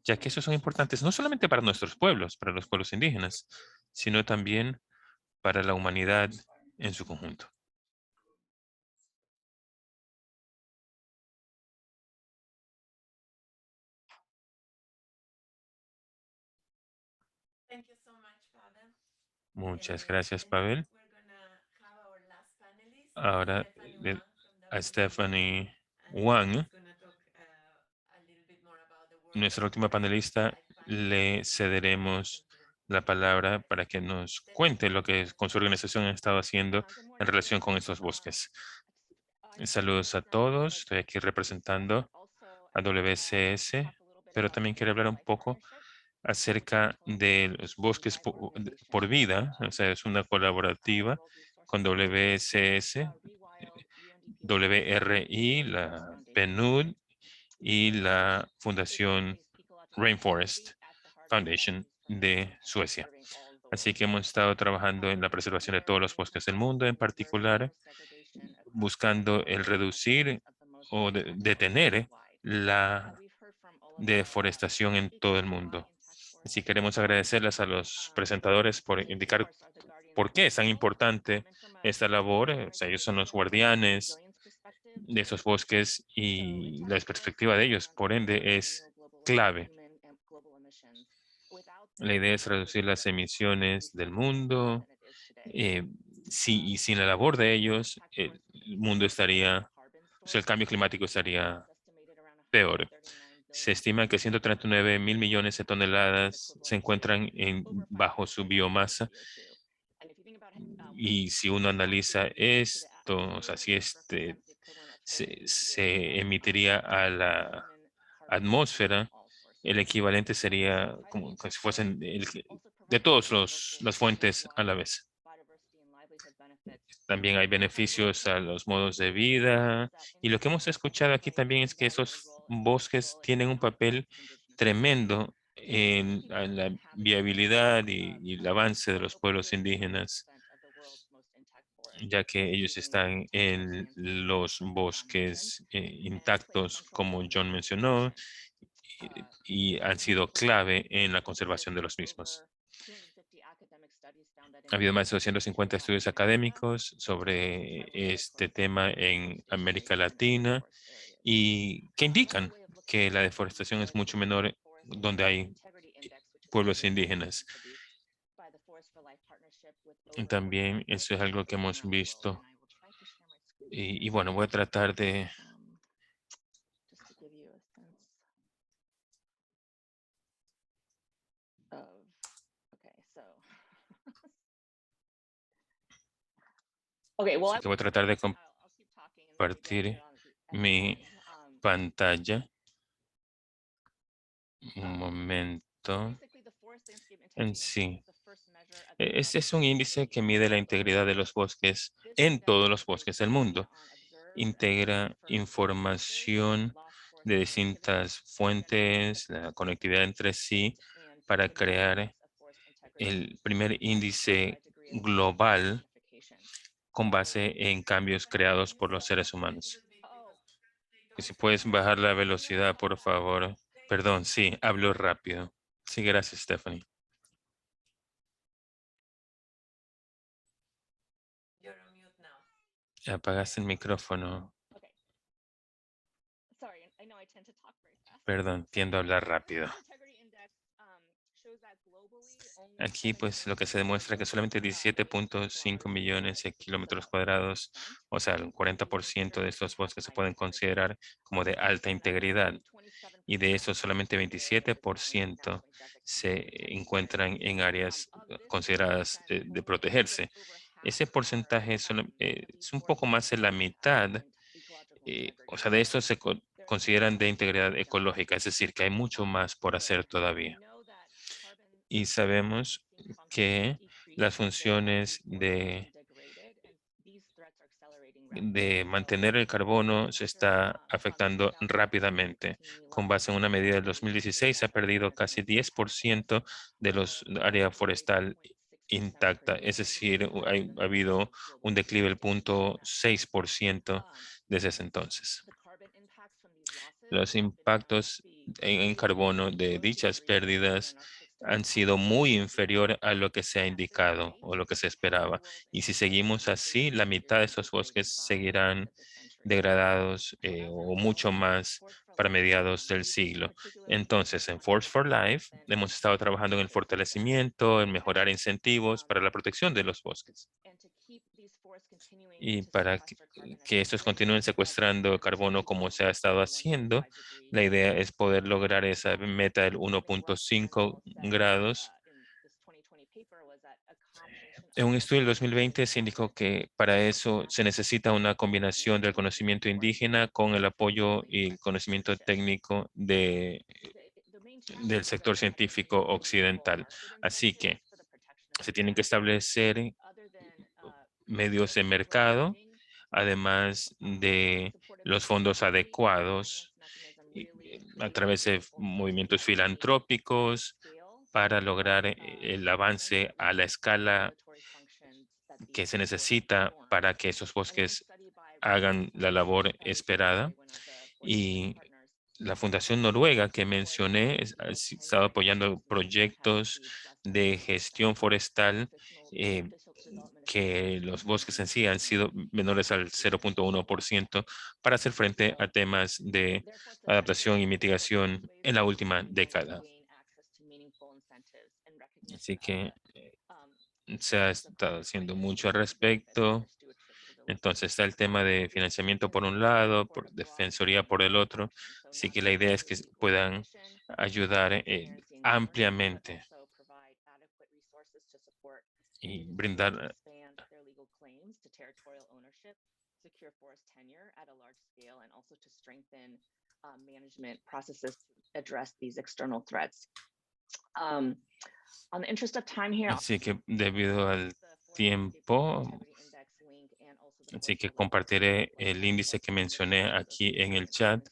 ya que esos son importantes no solamente para nuestros pueblos, para los pueblos indígenas, sino también para la humanidad en su conjunto. Thank you so much, Pavel. Muchas gracias, Pavel. We're gonna have our last panelist, Ahora Stephanie Wang from a Stephanie and Wang, she's gonna talk a little bit more about the work nuestra of última panelista, le cederemos la palabra para que nos cuente lo que con su organización ha estado haciendo en relación con estos bosques. Saludos a todos. Estoy aquí representando a WCS, pero también quiero hablar un poco acerca de los bosques por vida. O sea, es una colaborativa con WCS, WRI, la PNUD y la Fundación Rainforest Foundation de Suecia. Así que hemos estado trabajando en la preservación de todos los bosques del mundo, en particular buscando el reducir o detener la deforestación en todo el mundo. Así queremos agradecerles a los presentadores por indicar por qué es tan importante esta labor. O sea, ellos son los guardianes de esos bosques y la perspectiva de ellos, por ende, es clave. La idea es reducir las emisiones del mundo. Y sin la labor de ellos, el mundo estaría, o sea, el cambio climático estaría peor. Se estima que 139.000 millones de toneladas se encuentran bajo su biomasa. Y si uno analiza esto, o sea, si se emitiría a la atmósfera, el equivalente sería como si fuesen de todas las fuentes a la vez. También hay beneficios a los modos de vida. Y lo que hemos escuchado aquí también es que esos bosques tienen un papel tremendo en la viabilidad y el avance de los pueblos indígenas, ya que ellos están en los bosques intactos, como John mencionó, y han sido clave en la conservación de los mismos. Ha habido más de 250 estudios académicos sobre este tema en América Latina y que indican que la deforestación es mucho menor donde hay pueblos indígenas. También eso es algo que hemos visto. Y bueno, voy a tratar de... Así que voy a tratar de compartir mi pantalla. Un momento. En sí. Este es un índice que mide la integridad de los bosques en todos los bosques del mundo. Integra información de distintas fuentes, la conectividad entre sí, para crear el primer índice global con base en cambios creados por los seres humanos. Y si puedes bajar la velocidad, por favor. Perdón, sí, hablo rápido. Sí, gracias, Stephanie. Apagaste el micrófono. Perdón, tiendo a hablar rápido. Aquí pues lo que se demuestra es que solamente 17.5 millones de kilómetros cuadrados, o sea, el 40% de estos bosques se pueden considerar como de alta integridad. Y de eso solamente 27% se encuentran en áreas consideradas de protegerse. Ese porcentaje es un poco más de la mitad. O sea, de estos se consideran de integridad ecológica, es decir, que hay mucho más por hacer todavía. Y sabemos que las funciones de mantener el carbono se está afectando rápidamente. Con base en una medida del 2016, se ha perdido casi 10% de los área forestal intacta. Es decir, ha habido un declive del 0.6% desde ese entonces. Los impactos en carbono de dichas pérdidas han sido muy inferior a lo que se ha indicado o lo que se esperaba. Y si seguimos así, la mitad de esos bosques seguirán degradados o mucho más para mediados del siglo. Entonces, en Forest for Life hemos estado trabajando en el fortalecimiento, en mejorar incentivos para la protección de los bosques. Y para que estos continúen secuestrando carbono como se ha estado haciendo, la idea es poder lograr esa meta del 1.5 grados. En un estudio del 2020 se indicó que para eso se necesita una combinación del conocimiento indígena con el apoyo y el conocimiento técnico del sector científico occidental. Así que se tienen que establecer medios de mercado, además de los fondos adecuados a través de movimientos filantrópicos para lograr el avance a la escala que se necesita para que esos bosques hagan la labor esperada. Y la Fundación Noruega que mencioné ha estado apoyando proyectos de gestión forestal que los bosques en sí han sido menores al 0.1% para hacer frente a temas de adaptación y mitigación en la última década. Así que se ha estado haciendo mucho al respecto. Entonces está el tema de financiamiento por un lado, por defensoría por el otro. Así que la idea es que puedan ayudar ampliamente y brindar management processes to address these external threats. On the interest of time here, Así que debido al tiempo, así que compartiré el índice que mencioné aquí en el chat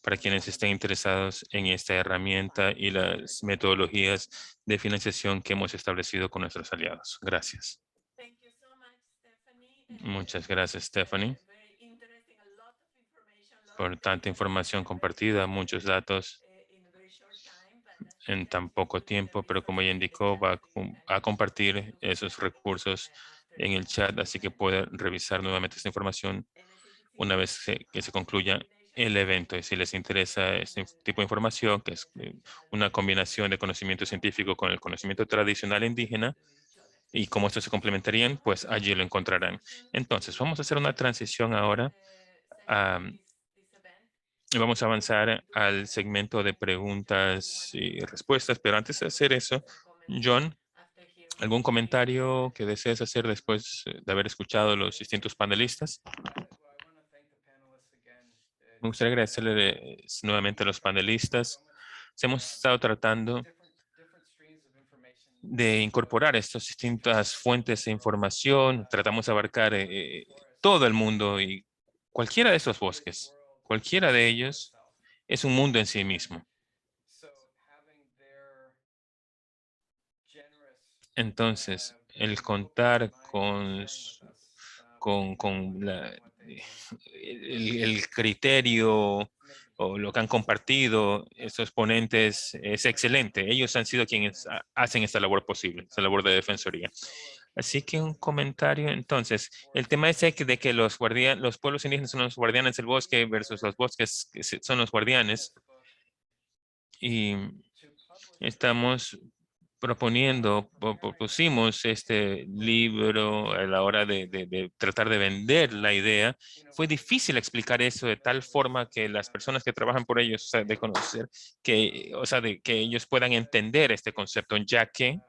para quienes estén interesados en esta herramienta y las metodologías de financiación que hemos establecido con nuestros aliados. Gracias. Thank you so much, Stephanie. Muchas gracias, Stephanie, Very interesting. A lot of information, lot por of tanta información compartida, muchos datos in a very short time, but that's en tan poco tiempo, pero como ya indicó, va a compartir esos recursos en el chat, así que puede revisar nuevamente esta información una vez que se concluya el evento. Y si les interesa este tipo de información, que es una combinación de conocimiento científico con el conocimiento tradicional indígena, y cómo estos se complementarían, pues allí lo encontrarán. Entonces, vamos a hacer una transición ahora. Vamos a avanzar al segmento de preguntas y respuestas, pero antes de hacer eso, John, ¿algún comentario que desees hacer después de haber escuchado los distintos panelistas? Me gustaría agradecerles nuevamente a los panelistas. Hemos estado tratando de incorporar estas distintas fuentes de información. Tratamos de abarcar todo el mundo y cualquiera de estos bosques, cualquiera de ellos es un mundo en sí mismo. Entonces, el contar con el criterio o lo que han compartido estos ponentes es excelente. Ellos han sido quienes hacen esta labor posible, esta labor de defensoría. Así que un comentario, entonces, el tema es de que los pueblos indígenas son los guardianes del bosque versus los bosques que son los guardianes. Y estamos propusimos este libro a la hora de tratar de vender la idea. Fue difícil explicar eso de tal forma que las personas que trabajan por ellos, o sea, de conocer, de que ellos puedan entender este concepto, ya que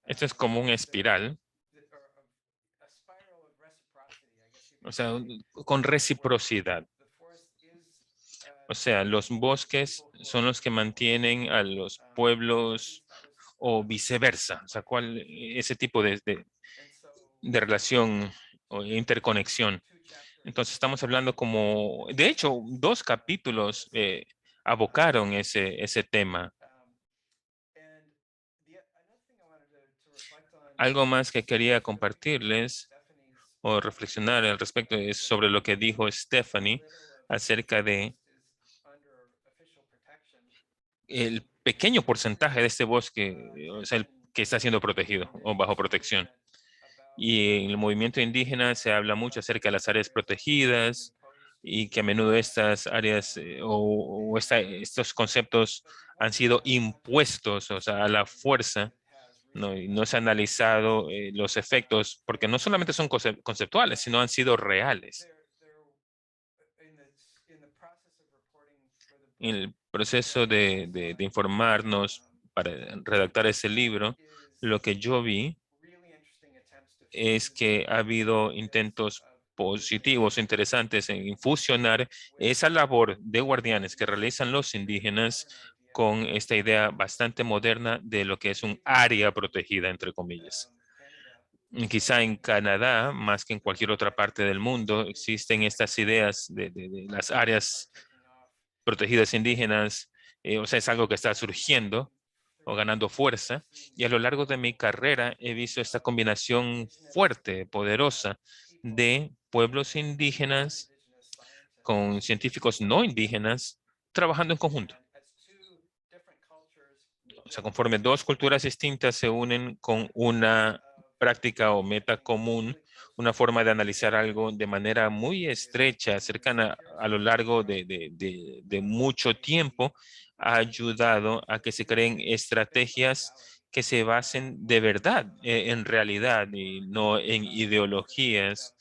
esto es como una espiral, o sea, con reciprocidad. O sea, los bosques son los que mantienen a los pueblos o viceversa. O sea, ese tipo de relación o interconexión. Entonces estamos hablando como, de hecho, 2 capítulos abocaron ese tema. Algo más que quería compartirles o reflexionar al respecto es sobre lo que dijo Stephanie acerca de el pequeño porcentaje de este bosque, o sea, el que está siendo protegido o bajo protección. Y en el movimiento indígena se habla mucho acerca de las áreas protegidas y que a menudo estas áreas estos conceptos han sido impuestos, o sea, a la fuerza, ¿no? Y no se han analizado los efectos, porque no solamente son conceptuales, sino han sido reales. En el proceso de informarnos para redactar ese libro, lo que yo vi es que ha habido intentos positivos, interesantes en fusionar esa labor de guardianes que realizan los indígenas con esta idea bastante moderna de lo que es un área protegida, entre comillas. Y quizá en Canadá, más que en cualquier otra parte del mundo, existen estas ideas de las áreas protegidas indígenas, o sea, es algo que está surgiendo o ganando fuerza. Y a lo largo de mi carrera he visto esta combinación fuerte, poderosa de pueblos indígenas con científicos no indígenas trabajando en conjunto. o sea, conforme dos culturas distintas se unen con una práctica o meta común, una forma de analizar algo de manera muy estrecha, cercana a lo largo de mucho tiempo, ha ayudado a que se creen estrategias que se basen de verdad, en realidad y no en ideologías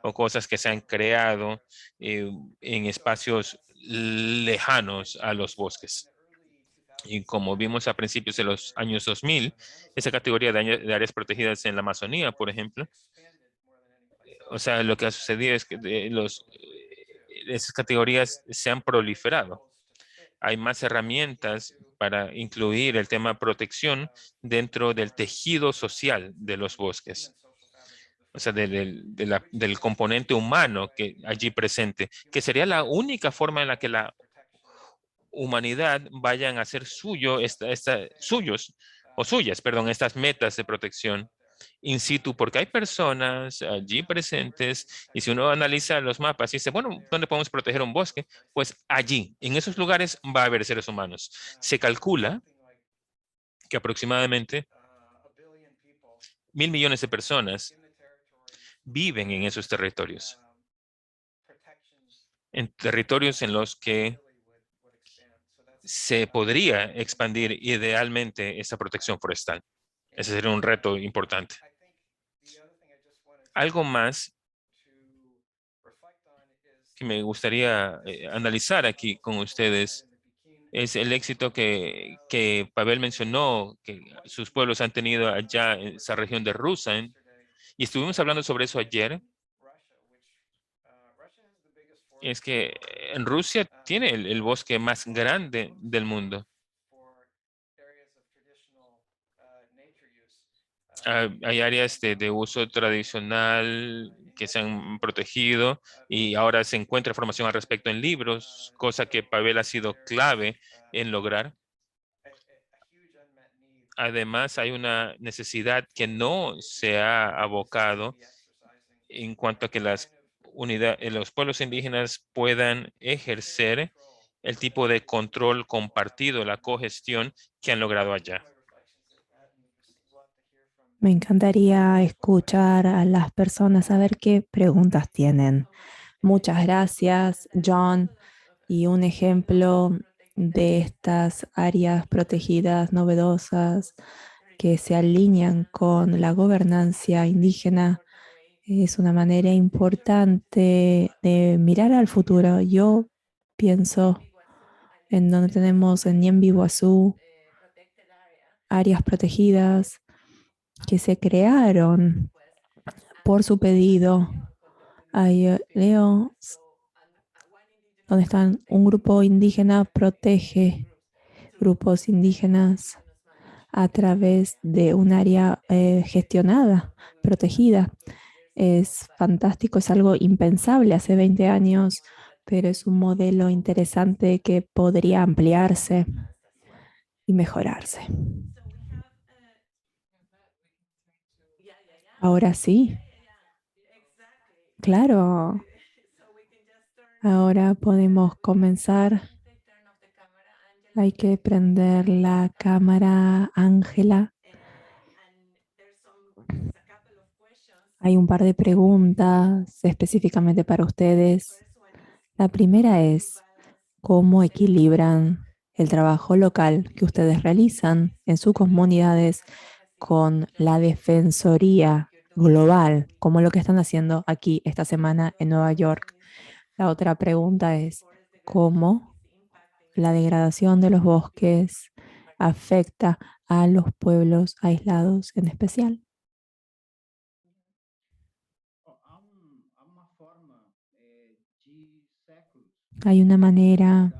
o cosas que se han creado en espacios lejanos a los bosques. Y como vimos a principios de los años 2000, esa categoría de áreas protegidas en la Amazonía, por ejemplo, o sea, lo que ha sucedido es que esas categorías se han proliferado. Hay más herramientas para incluir el tema protección dentro del tejido social de los bosques. O sea, del componente humano que allí presente, que sería la única forma en la que la humanidad vayan a ser suyos o suyas, perdón, estas metas de protección in situ, porque hay personas allí presentes y si uno analiza los mapas y dice, bueno, ¿dónde podemos proteger un bosque? Pues allí, en esos lugares va a haber seres humanos. Se calcula que aproximadamente 1.000 millones de personas viven en esos territorios, en territorios en los que se podría expandir idealmente esta protección forestal. Ese sería un reto importante. Algo más que me gustaría analizar aquí con ustedes es el éxito que Pavel mencionó, que sus pueblos han tenido allá en esa región de Rusan. Y estuvimos hablando sobre eso ayer. Es que en Rusia tiene el bosque más grande del mundo. Hay áreas de uso tradicional que se han protegido y ahora se encuentra información al respecto en libros, cosa que Pavel ha sido clave en lograr. Además, hay una necesidad que no se ha abocado en cuanto a que los pueblos indígenas puedan ejercer el tipo de control compartido, la cogestión que han logrado allá. Me encantaría escuchar a las personas, a ver qué preguntas tienen. Muchas gracias, John. Y un ejemplo de estas áreas protegidas novedosas que se alinean con la gobernanza indígena es una manera importante de mirar al futuro. Yo pienso en donde tenemos en Ñemby Guazú áreas protegidas que se crearon por su pedido. Ahí leo donde están un grupo indígena protege grupos indígenas a través de un área gestionada, protegida. Es fantástico, es algo impensable hace 20 años, pero es un modelo interesante que podría ampliarse y mejorarse. Ahora sí, claro. Ahora podemos comenzar. Hay que prender la cámara, Ángela. Hay un par de preguntas específicamente para ustedes. La primera es, ¿cómo equilibran el trabajo local que ustedes realizan en sus comunidades con la defensoría global, como lo que están haciendo aquí esta semana en Nueva York? La otra pregunta es, ¿cómo la degradación de los bosques afecta a los pueblos aislados en especial? Hay una manera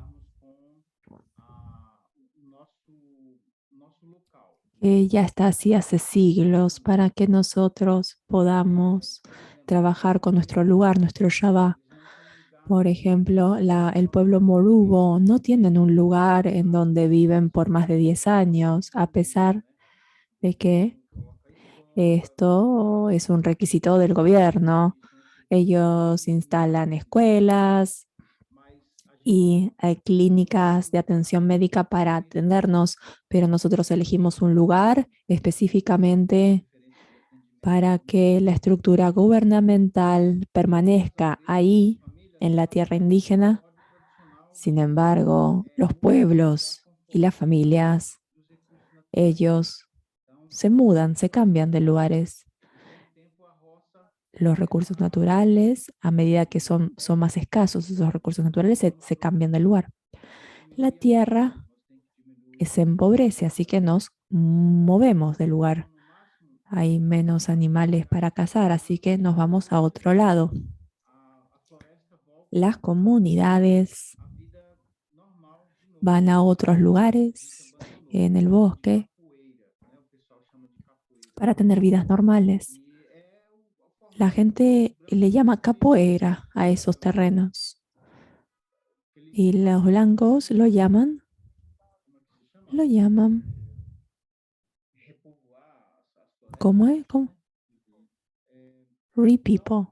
que ya está así hace siglos para que nosotros podamos trabajar con nuestro lugar, nuestro Shabá. Por ejemplo, el pueblo Morubo no tienen un lugar en donde viven por más de 10 años, a pesar de que esto es un requisito del gobierno. Ellos instalan escuelas y hay clínicas de atención médica para atendernos, pero nosotros elegimos un lugar específicamente para que la estructura gubernamental permanezca ahí, en la tierra indígena. Sin embargo, los pueblos y las familias, ellos se mudan, se cambian de lugares. Los recursos naturales, a medida que son más escasos, esos recursos naturales se cambian de lugar. La tierra se empobrece, así que nos movemos de lugar. Hay menos animales para cazar, así que nos vamos a otro lado. Las comunidades van a otros lugares en el bosque para tener vidas normales. La gente le llama capoeira a esos terrenos. Y los blancos lo llaman ¿cómo es? ¿Cómo? Repeople.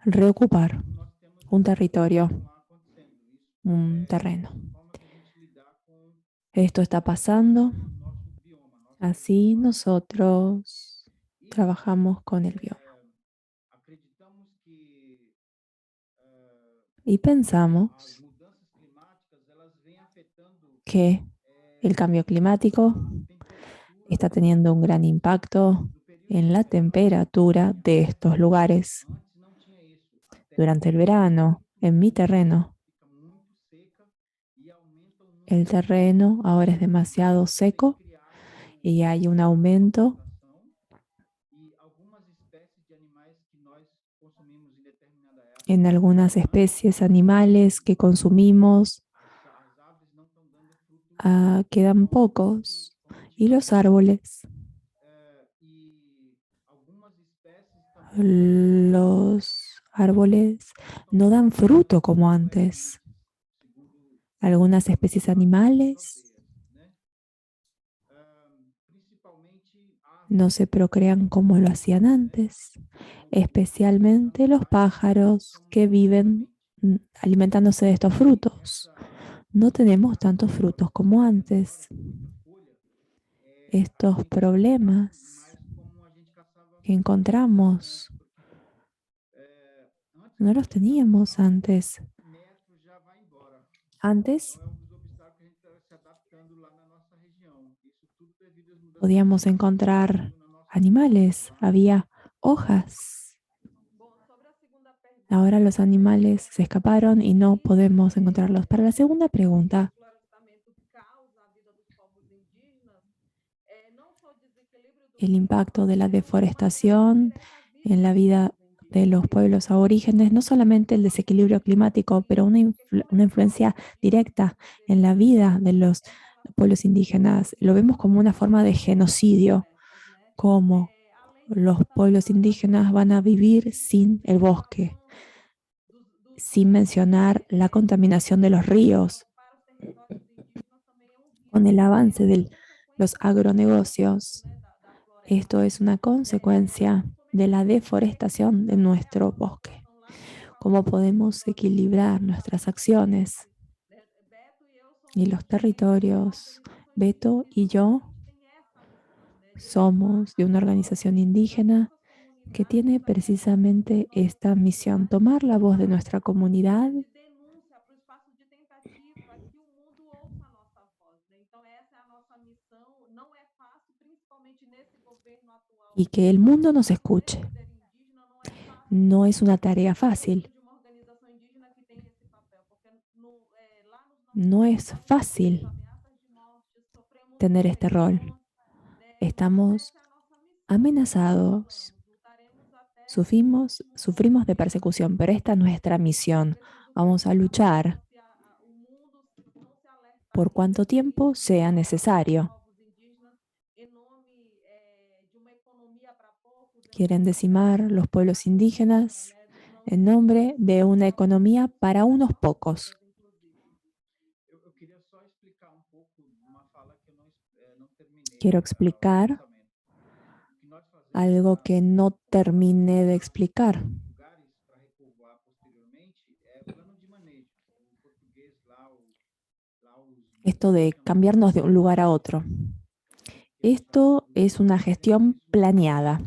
Reocupar un territorio, un terreno. Esto está pasando. Así nosotros trabajamos con el bioma. Y pensamos que el cambio climático está teniendo un gran impacto en la temperatura de estos lugares. Durante el verano, en mi terreno, el terreno ahora es demasiado seco y hay un aumento en algunas especies animales que consumimos. Quedan pocos y los árboles, no dan fruto como antes. Algunas especies animales no se procrean como lo hacían antes, especialmente los pájaros que viven alimentándose de estos frutos. No tenemos tantos frutos como antes. Estos problemas que encontramos no los teníamos antes. Antes podíamos encontrar animales, había hojas. Ahora los animales se escaparon y no podemos encontrarlos. Para la segunda pregunta, el impacto de la deforestación en la vida de los pueblos aborígenes, no solamente el desequilibrio climático, pero una influencia directa en la vida de los pueblos indígenas. Lo vemos como una forma de genocidio, como los pueblos indígenas van a vivir sin el bosque, sin mencionar la contaminación de los ríos. Con el avance de los agronegocios, esto es una consecuencia de la deforestación de nuestro bosque. ¿Cómo podemos equilibrar nuestras acciones y los territorios? Beto y yo somos de una organización indígena que tiene precisamente esta misión, tomar la voz de nuestra comunidad y que el mundo nos escuche. No es una tarea fácil. No es fácil tener este rol. Estamos amenazados, sufrimos de persecución, pero esta es nuestra misión. Vamos a luchar por cuanto tiempo sea necesario. Quieren decimar los pueblos indígenas en nombre de una economía para unos pocos. Quiero explicar algo que no terminé de explicar. esto de cambiarnos de un lugar a otro. Esto es una gestión planeada.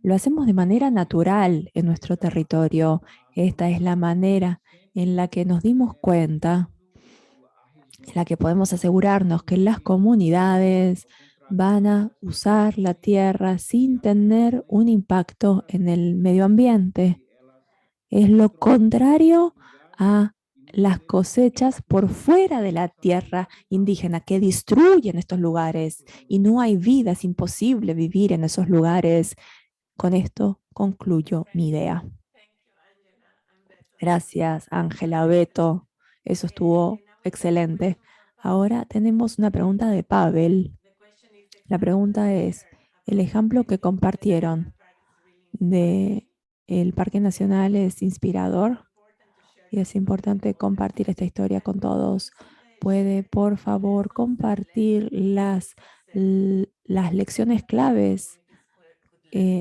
Lo hacemos de manera natural en nuestro territorio. Esta es la manera en la que nos dimos cuenta, en la que podemos asegurarnos que las comunidades van a usar la tierra sin tener un impacto en el medio ambiente. Es lo contrario a las cosechas por fuera de la tierra indígena que destruyen estos lugares y no hay vida, es imposible vivir en esos lugares. Con esto concluyo mi idea. Gracias, Ángela, Beto. Eso estuvo excelente. Ahora tenemos una pregunta de Pavel. La pregunta es, el ejemplo que compartieron de el Parque Nacional es inspirador y es importante compartir esta historia con todos. ¿Puede, por favor, compartir las lecciones claves?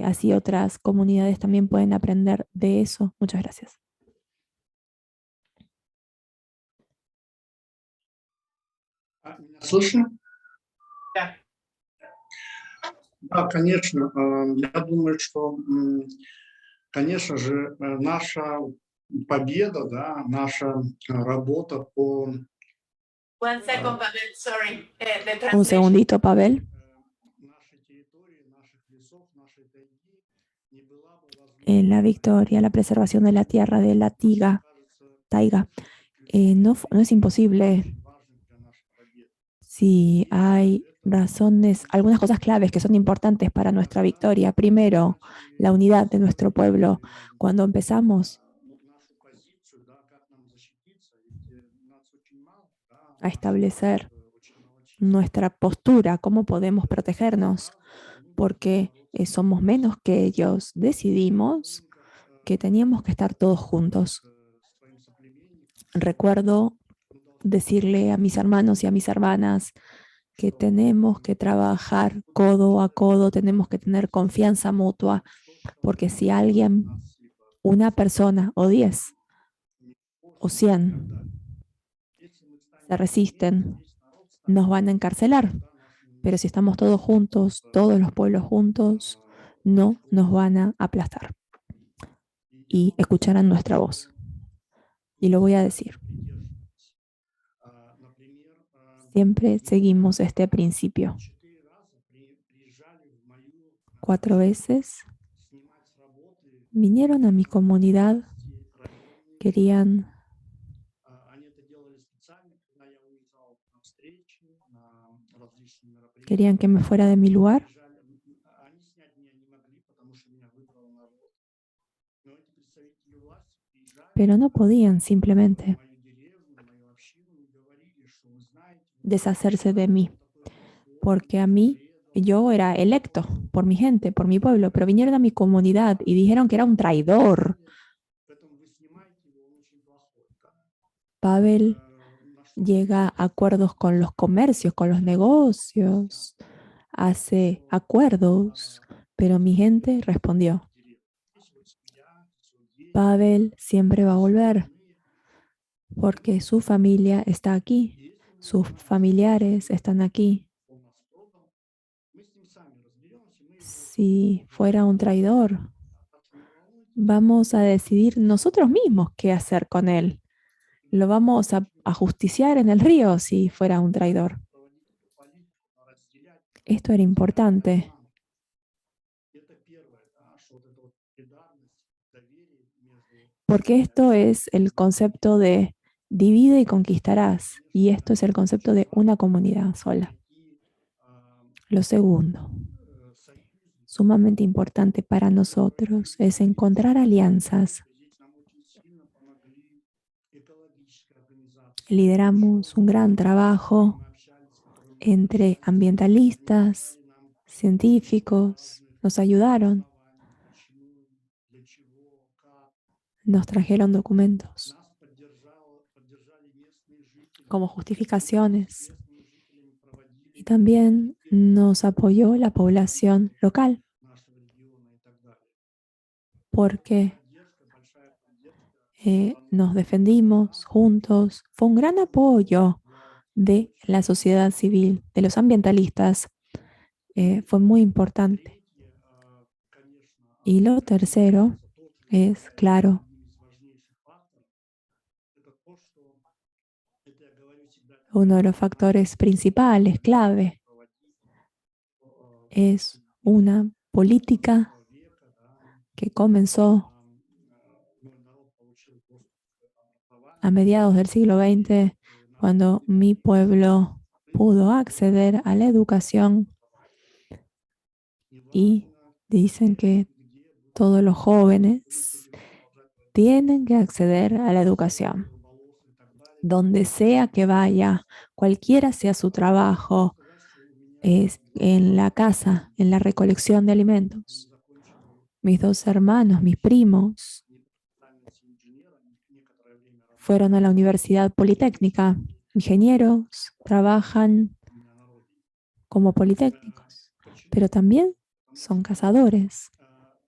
Así otras comunidades también pueden aprender de eso. Muchas gracias. Меня слышно? Да. Да, конечно. Я думаю, что, конечно же, наша победа, да, наша работа по 1 second, Pavel, sorry. The Un translation. segundito, Pavel. нашей территории, наших лесов, нашей тайги не была бы возможна. La victoria, la preservación de la tierra, de la taiga, no es imposible Важным для нашей победы. si hay razones, algunas cosas claves que son importantes para nuestra victoria. Primero, la unidad de nuestro pueblo. Cuando empezamos Нашу позицию, да, как нам защититься, ведь нас очень мало, да, a нас establecer очень малочисленно. nuestra postura, cómo podemos protegernos, porque somos menos que ellos, decidimos que teníamos que estar todos juntos. Своим соплеменникам Recuerdo decirle a mis hermanos y a mis hermanas que tenemos que trabajar codo a codo, tenemos que tener confianza mutua, porque si alguien, una persona o 10 o 100 se resisten, nos van a encarcelar. Pero si estamos todos juntos, todos los pueblos juntos, no nos van a aplastar y escucharán nuestra voz. Y lo voy a decir. Siempre seguimos este principio. 4 veces vinieron a mi comunidad, querían que me fuera de mi lugar, pero no podían simplemente deshacerse de mí, porque a mí, yo era electo por mi gente, por mi pueblo, pero vinieron a mi comunidad y dijeron que era un traidor. Pavel llega a acuerdos con los comercios, con los negocios, hace acuerdos, pero mi gente respondió, Pavel siempre va a volver, porque su familia está aquí, sus familiares están aquí. Si fuera un traidor, vamos a decidir nosotros mismos qué hacer con él. Lo vamos a ajusticiar en el río si fuera un traidor. Esto era importante. Porque esto es el concepto de divide y conquistarás. Y esto es el concepto de una comunidad sola. Lo segundo, sumamente importante para nosotros, es encontrar alianzas. Lideramos un gran trabajo entre ambientalistas, científicos, nos ayudaron, nos trajeron documentos como justificaciones y también nos apoyó la población local, porque nos defendimos juntos. Fue un gran apoyo de la sociedad civil, de los ambientalistas. Fue muy importante. Y lo tercero es, claro, uno de los factores principales, clave, es una política que comenzó a mediados del siglo XX, cuando mi pueblo pudo acceder a la educación, y dicen que todos los jóvenes tienen que acceder a la educación, donde sea que vaya, cualquiera sea su trabajo, es en la casa, en la recolección de alimentos. Mis dos hermanos, mis primos, fueron a la Universidad Politécnica, ingenieros, trabajan como politécnicos, pero también son cazadores.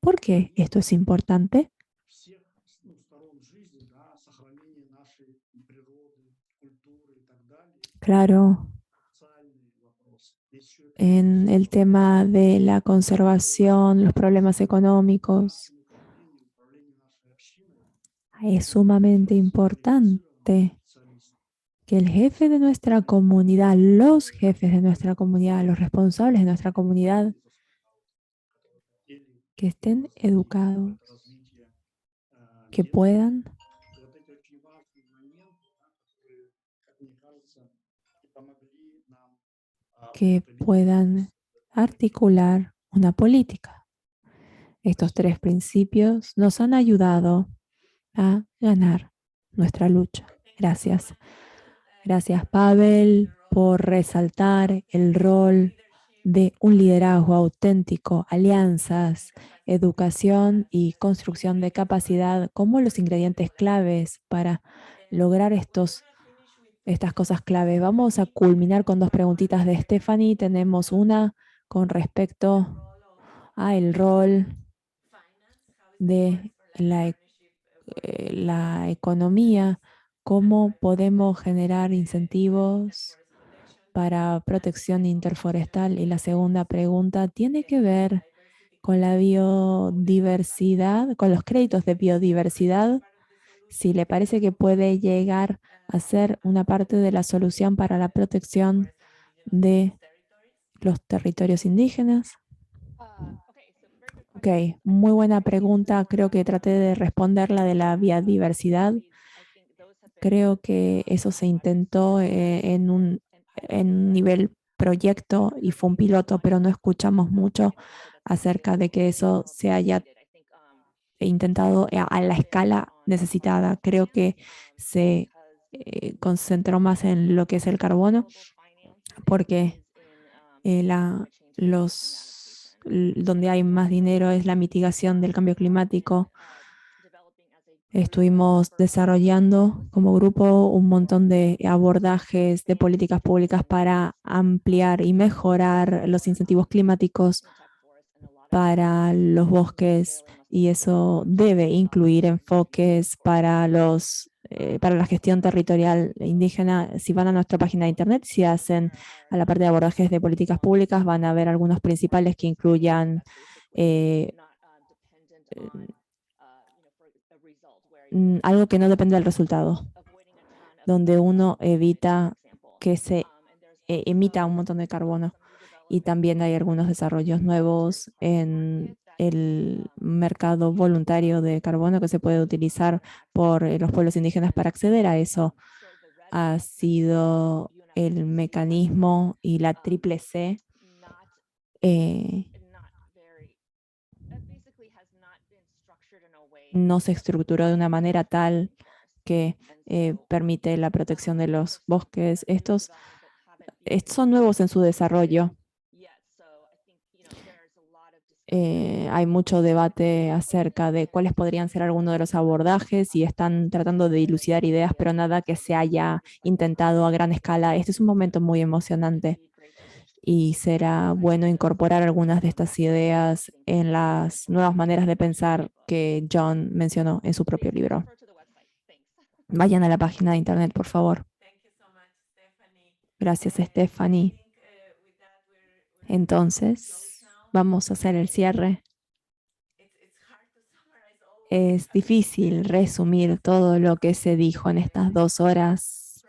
¿Por qué esto es importante? Claro, en el tema de la conservación, los problemas económicos, es sumamente importante que el jefe de nuestra comunidad, los jefes de nuestra comunidad, los responsables de nuestra comunidad, que estén educados, que puedan articular una política. Estos tres principios nos han ayudado a ganar nuestra lucha. Gracias. Gracias, Pavel, por resaltar el rol de un liderazgo auténtico, alianzas, educación y construcción de capacidad como los ingredientes claves para lograr estas cosas clave. Vamos a culminar con dos preguntitas de Stephanie. Tenemos una con respecto a el rol de la economía, cómo podemos generar incentivos para protección interforestal. Y la segunda pregunta tiene que ver con la biodiversidad, con los créditos de biodiversidad, si le parece que puede llegar a ser una parte de la solución para la protección de los territorios indígenas. Ok, muy buena pregunta. Creo que traté de responder la de la biodiversidad. Creo que eso se intentó en un nivel proyecto y fue un piloto, pero no escuchamos mucho acerca de que eso se haya intentado a la escala necesitada. Creo que se concentró más en lo que es el carbono, porque donde hay más dinero es la mitigación del cambio climático. Estuvimos desarrollando como grupo un montón de abordajes de políticas públicas para ampliar y mejorar los incentivos climáticos para los bosques, y eso debe incluir enfoques para la gestión territorial indígena. Si van a nuestra página de internet, si hacen a la parte de abordajes de políticas públicas, van a ver algunos principales que incluyan algo que no depende del resultado, donde uno evita que se emita un montón de carbono. Y también hay algunos desarrollos nuevos en el mercado voluntario de carbono que se puede utilizar por los pueblos indígenas para acceder a eso. Ha sido el mecanismo y la triple C no se estructuró de una manera tal que permite la protección de los bosques. Estos son nuevos en su desarrollo. Hay mucho debate acerca de cuáles podrían ser algunos de los abordajes y están tratando de dilucidar ideas, pero nada que se haya intentado a gran escala. Este es un momento muy emocionante y será bueno incorporar algunas de estas ideas en las nuevas maneras de pensar que John mencionó en su propio libro. Vayan a la página de internet, por favor. Gracias, Stephanie. Entonces, vamos a hacer el cierre. Es difícil resumir todo lo que se dijo en estas 2 horas.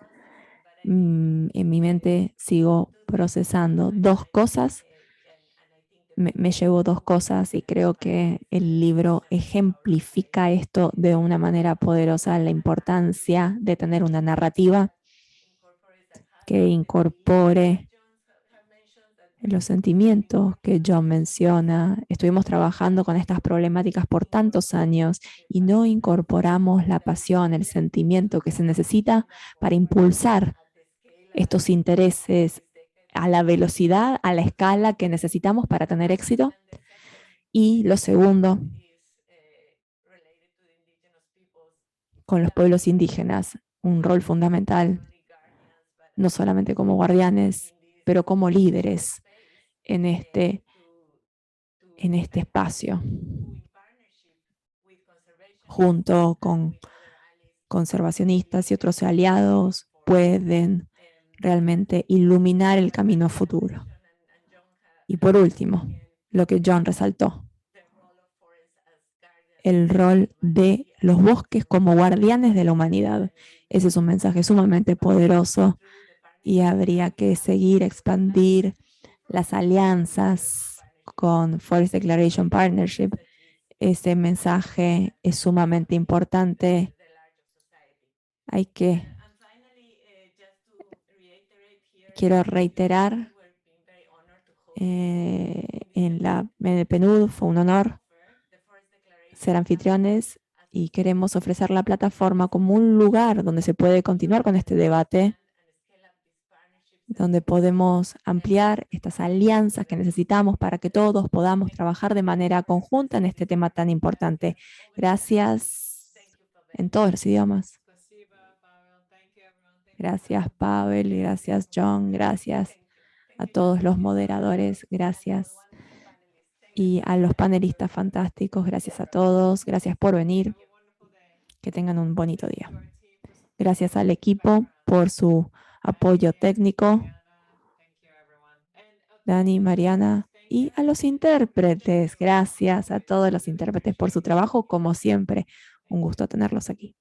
En mi mente sigo procesando 2 cosas. Me llevo 2 cosas y creo que el libro ejemplifica esto de una manera poderosa, la importancia de tener una narrativa que incorpore los sentimientos que John menciona. Estuvimos trabajando con estas problemáticas por tantos años y no incorporamos la pasión, el sentimiento que se necesita para impulsar estos intereses a la velocidad, a la escala que necesitamos para tener éxito. Y lo segundo, con los pueblos indígenas, un rol fundamental, no solamente como guardianes, pero como líderes en este espacio, junto con conservacionistas y otros aliados, pueden realmente iluminar el camino futuro. Y por último, lo que John resaltó, el rol de los bosques como guardianes de la humanidad. Ese es un mensaje sumamente poderoso y habría que seguir, expandir las alianzas con Forest Declaration Partnership. Ese mensaje es sumamente importante. Quiero reiterar, en el PNUD fue un honor ser anfitriones y queremos ofrecer la plataforma como un lugar donde se puede continuar con este debate, donde podemos ampliar estas alianzas que necesitamos para que todos podamos trabajar de manera conjunta en este tema tan importante. Gracias en todos los idiomas. Gracias, Pavel, gracias, John, gracias a todos los moderadores, gracias. Y a los panelistas fantásticos, gracias a todos, gracias por venir. Que tengan un bonito día. Gracias al equipo por su apoyo técnico, Dani, Mariana, y a los intérpretes. Gracias a todos los intérpretes por su trabajo, como siempre. Un gusto tenerlos aquí.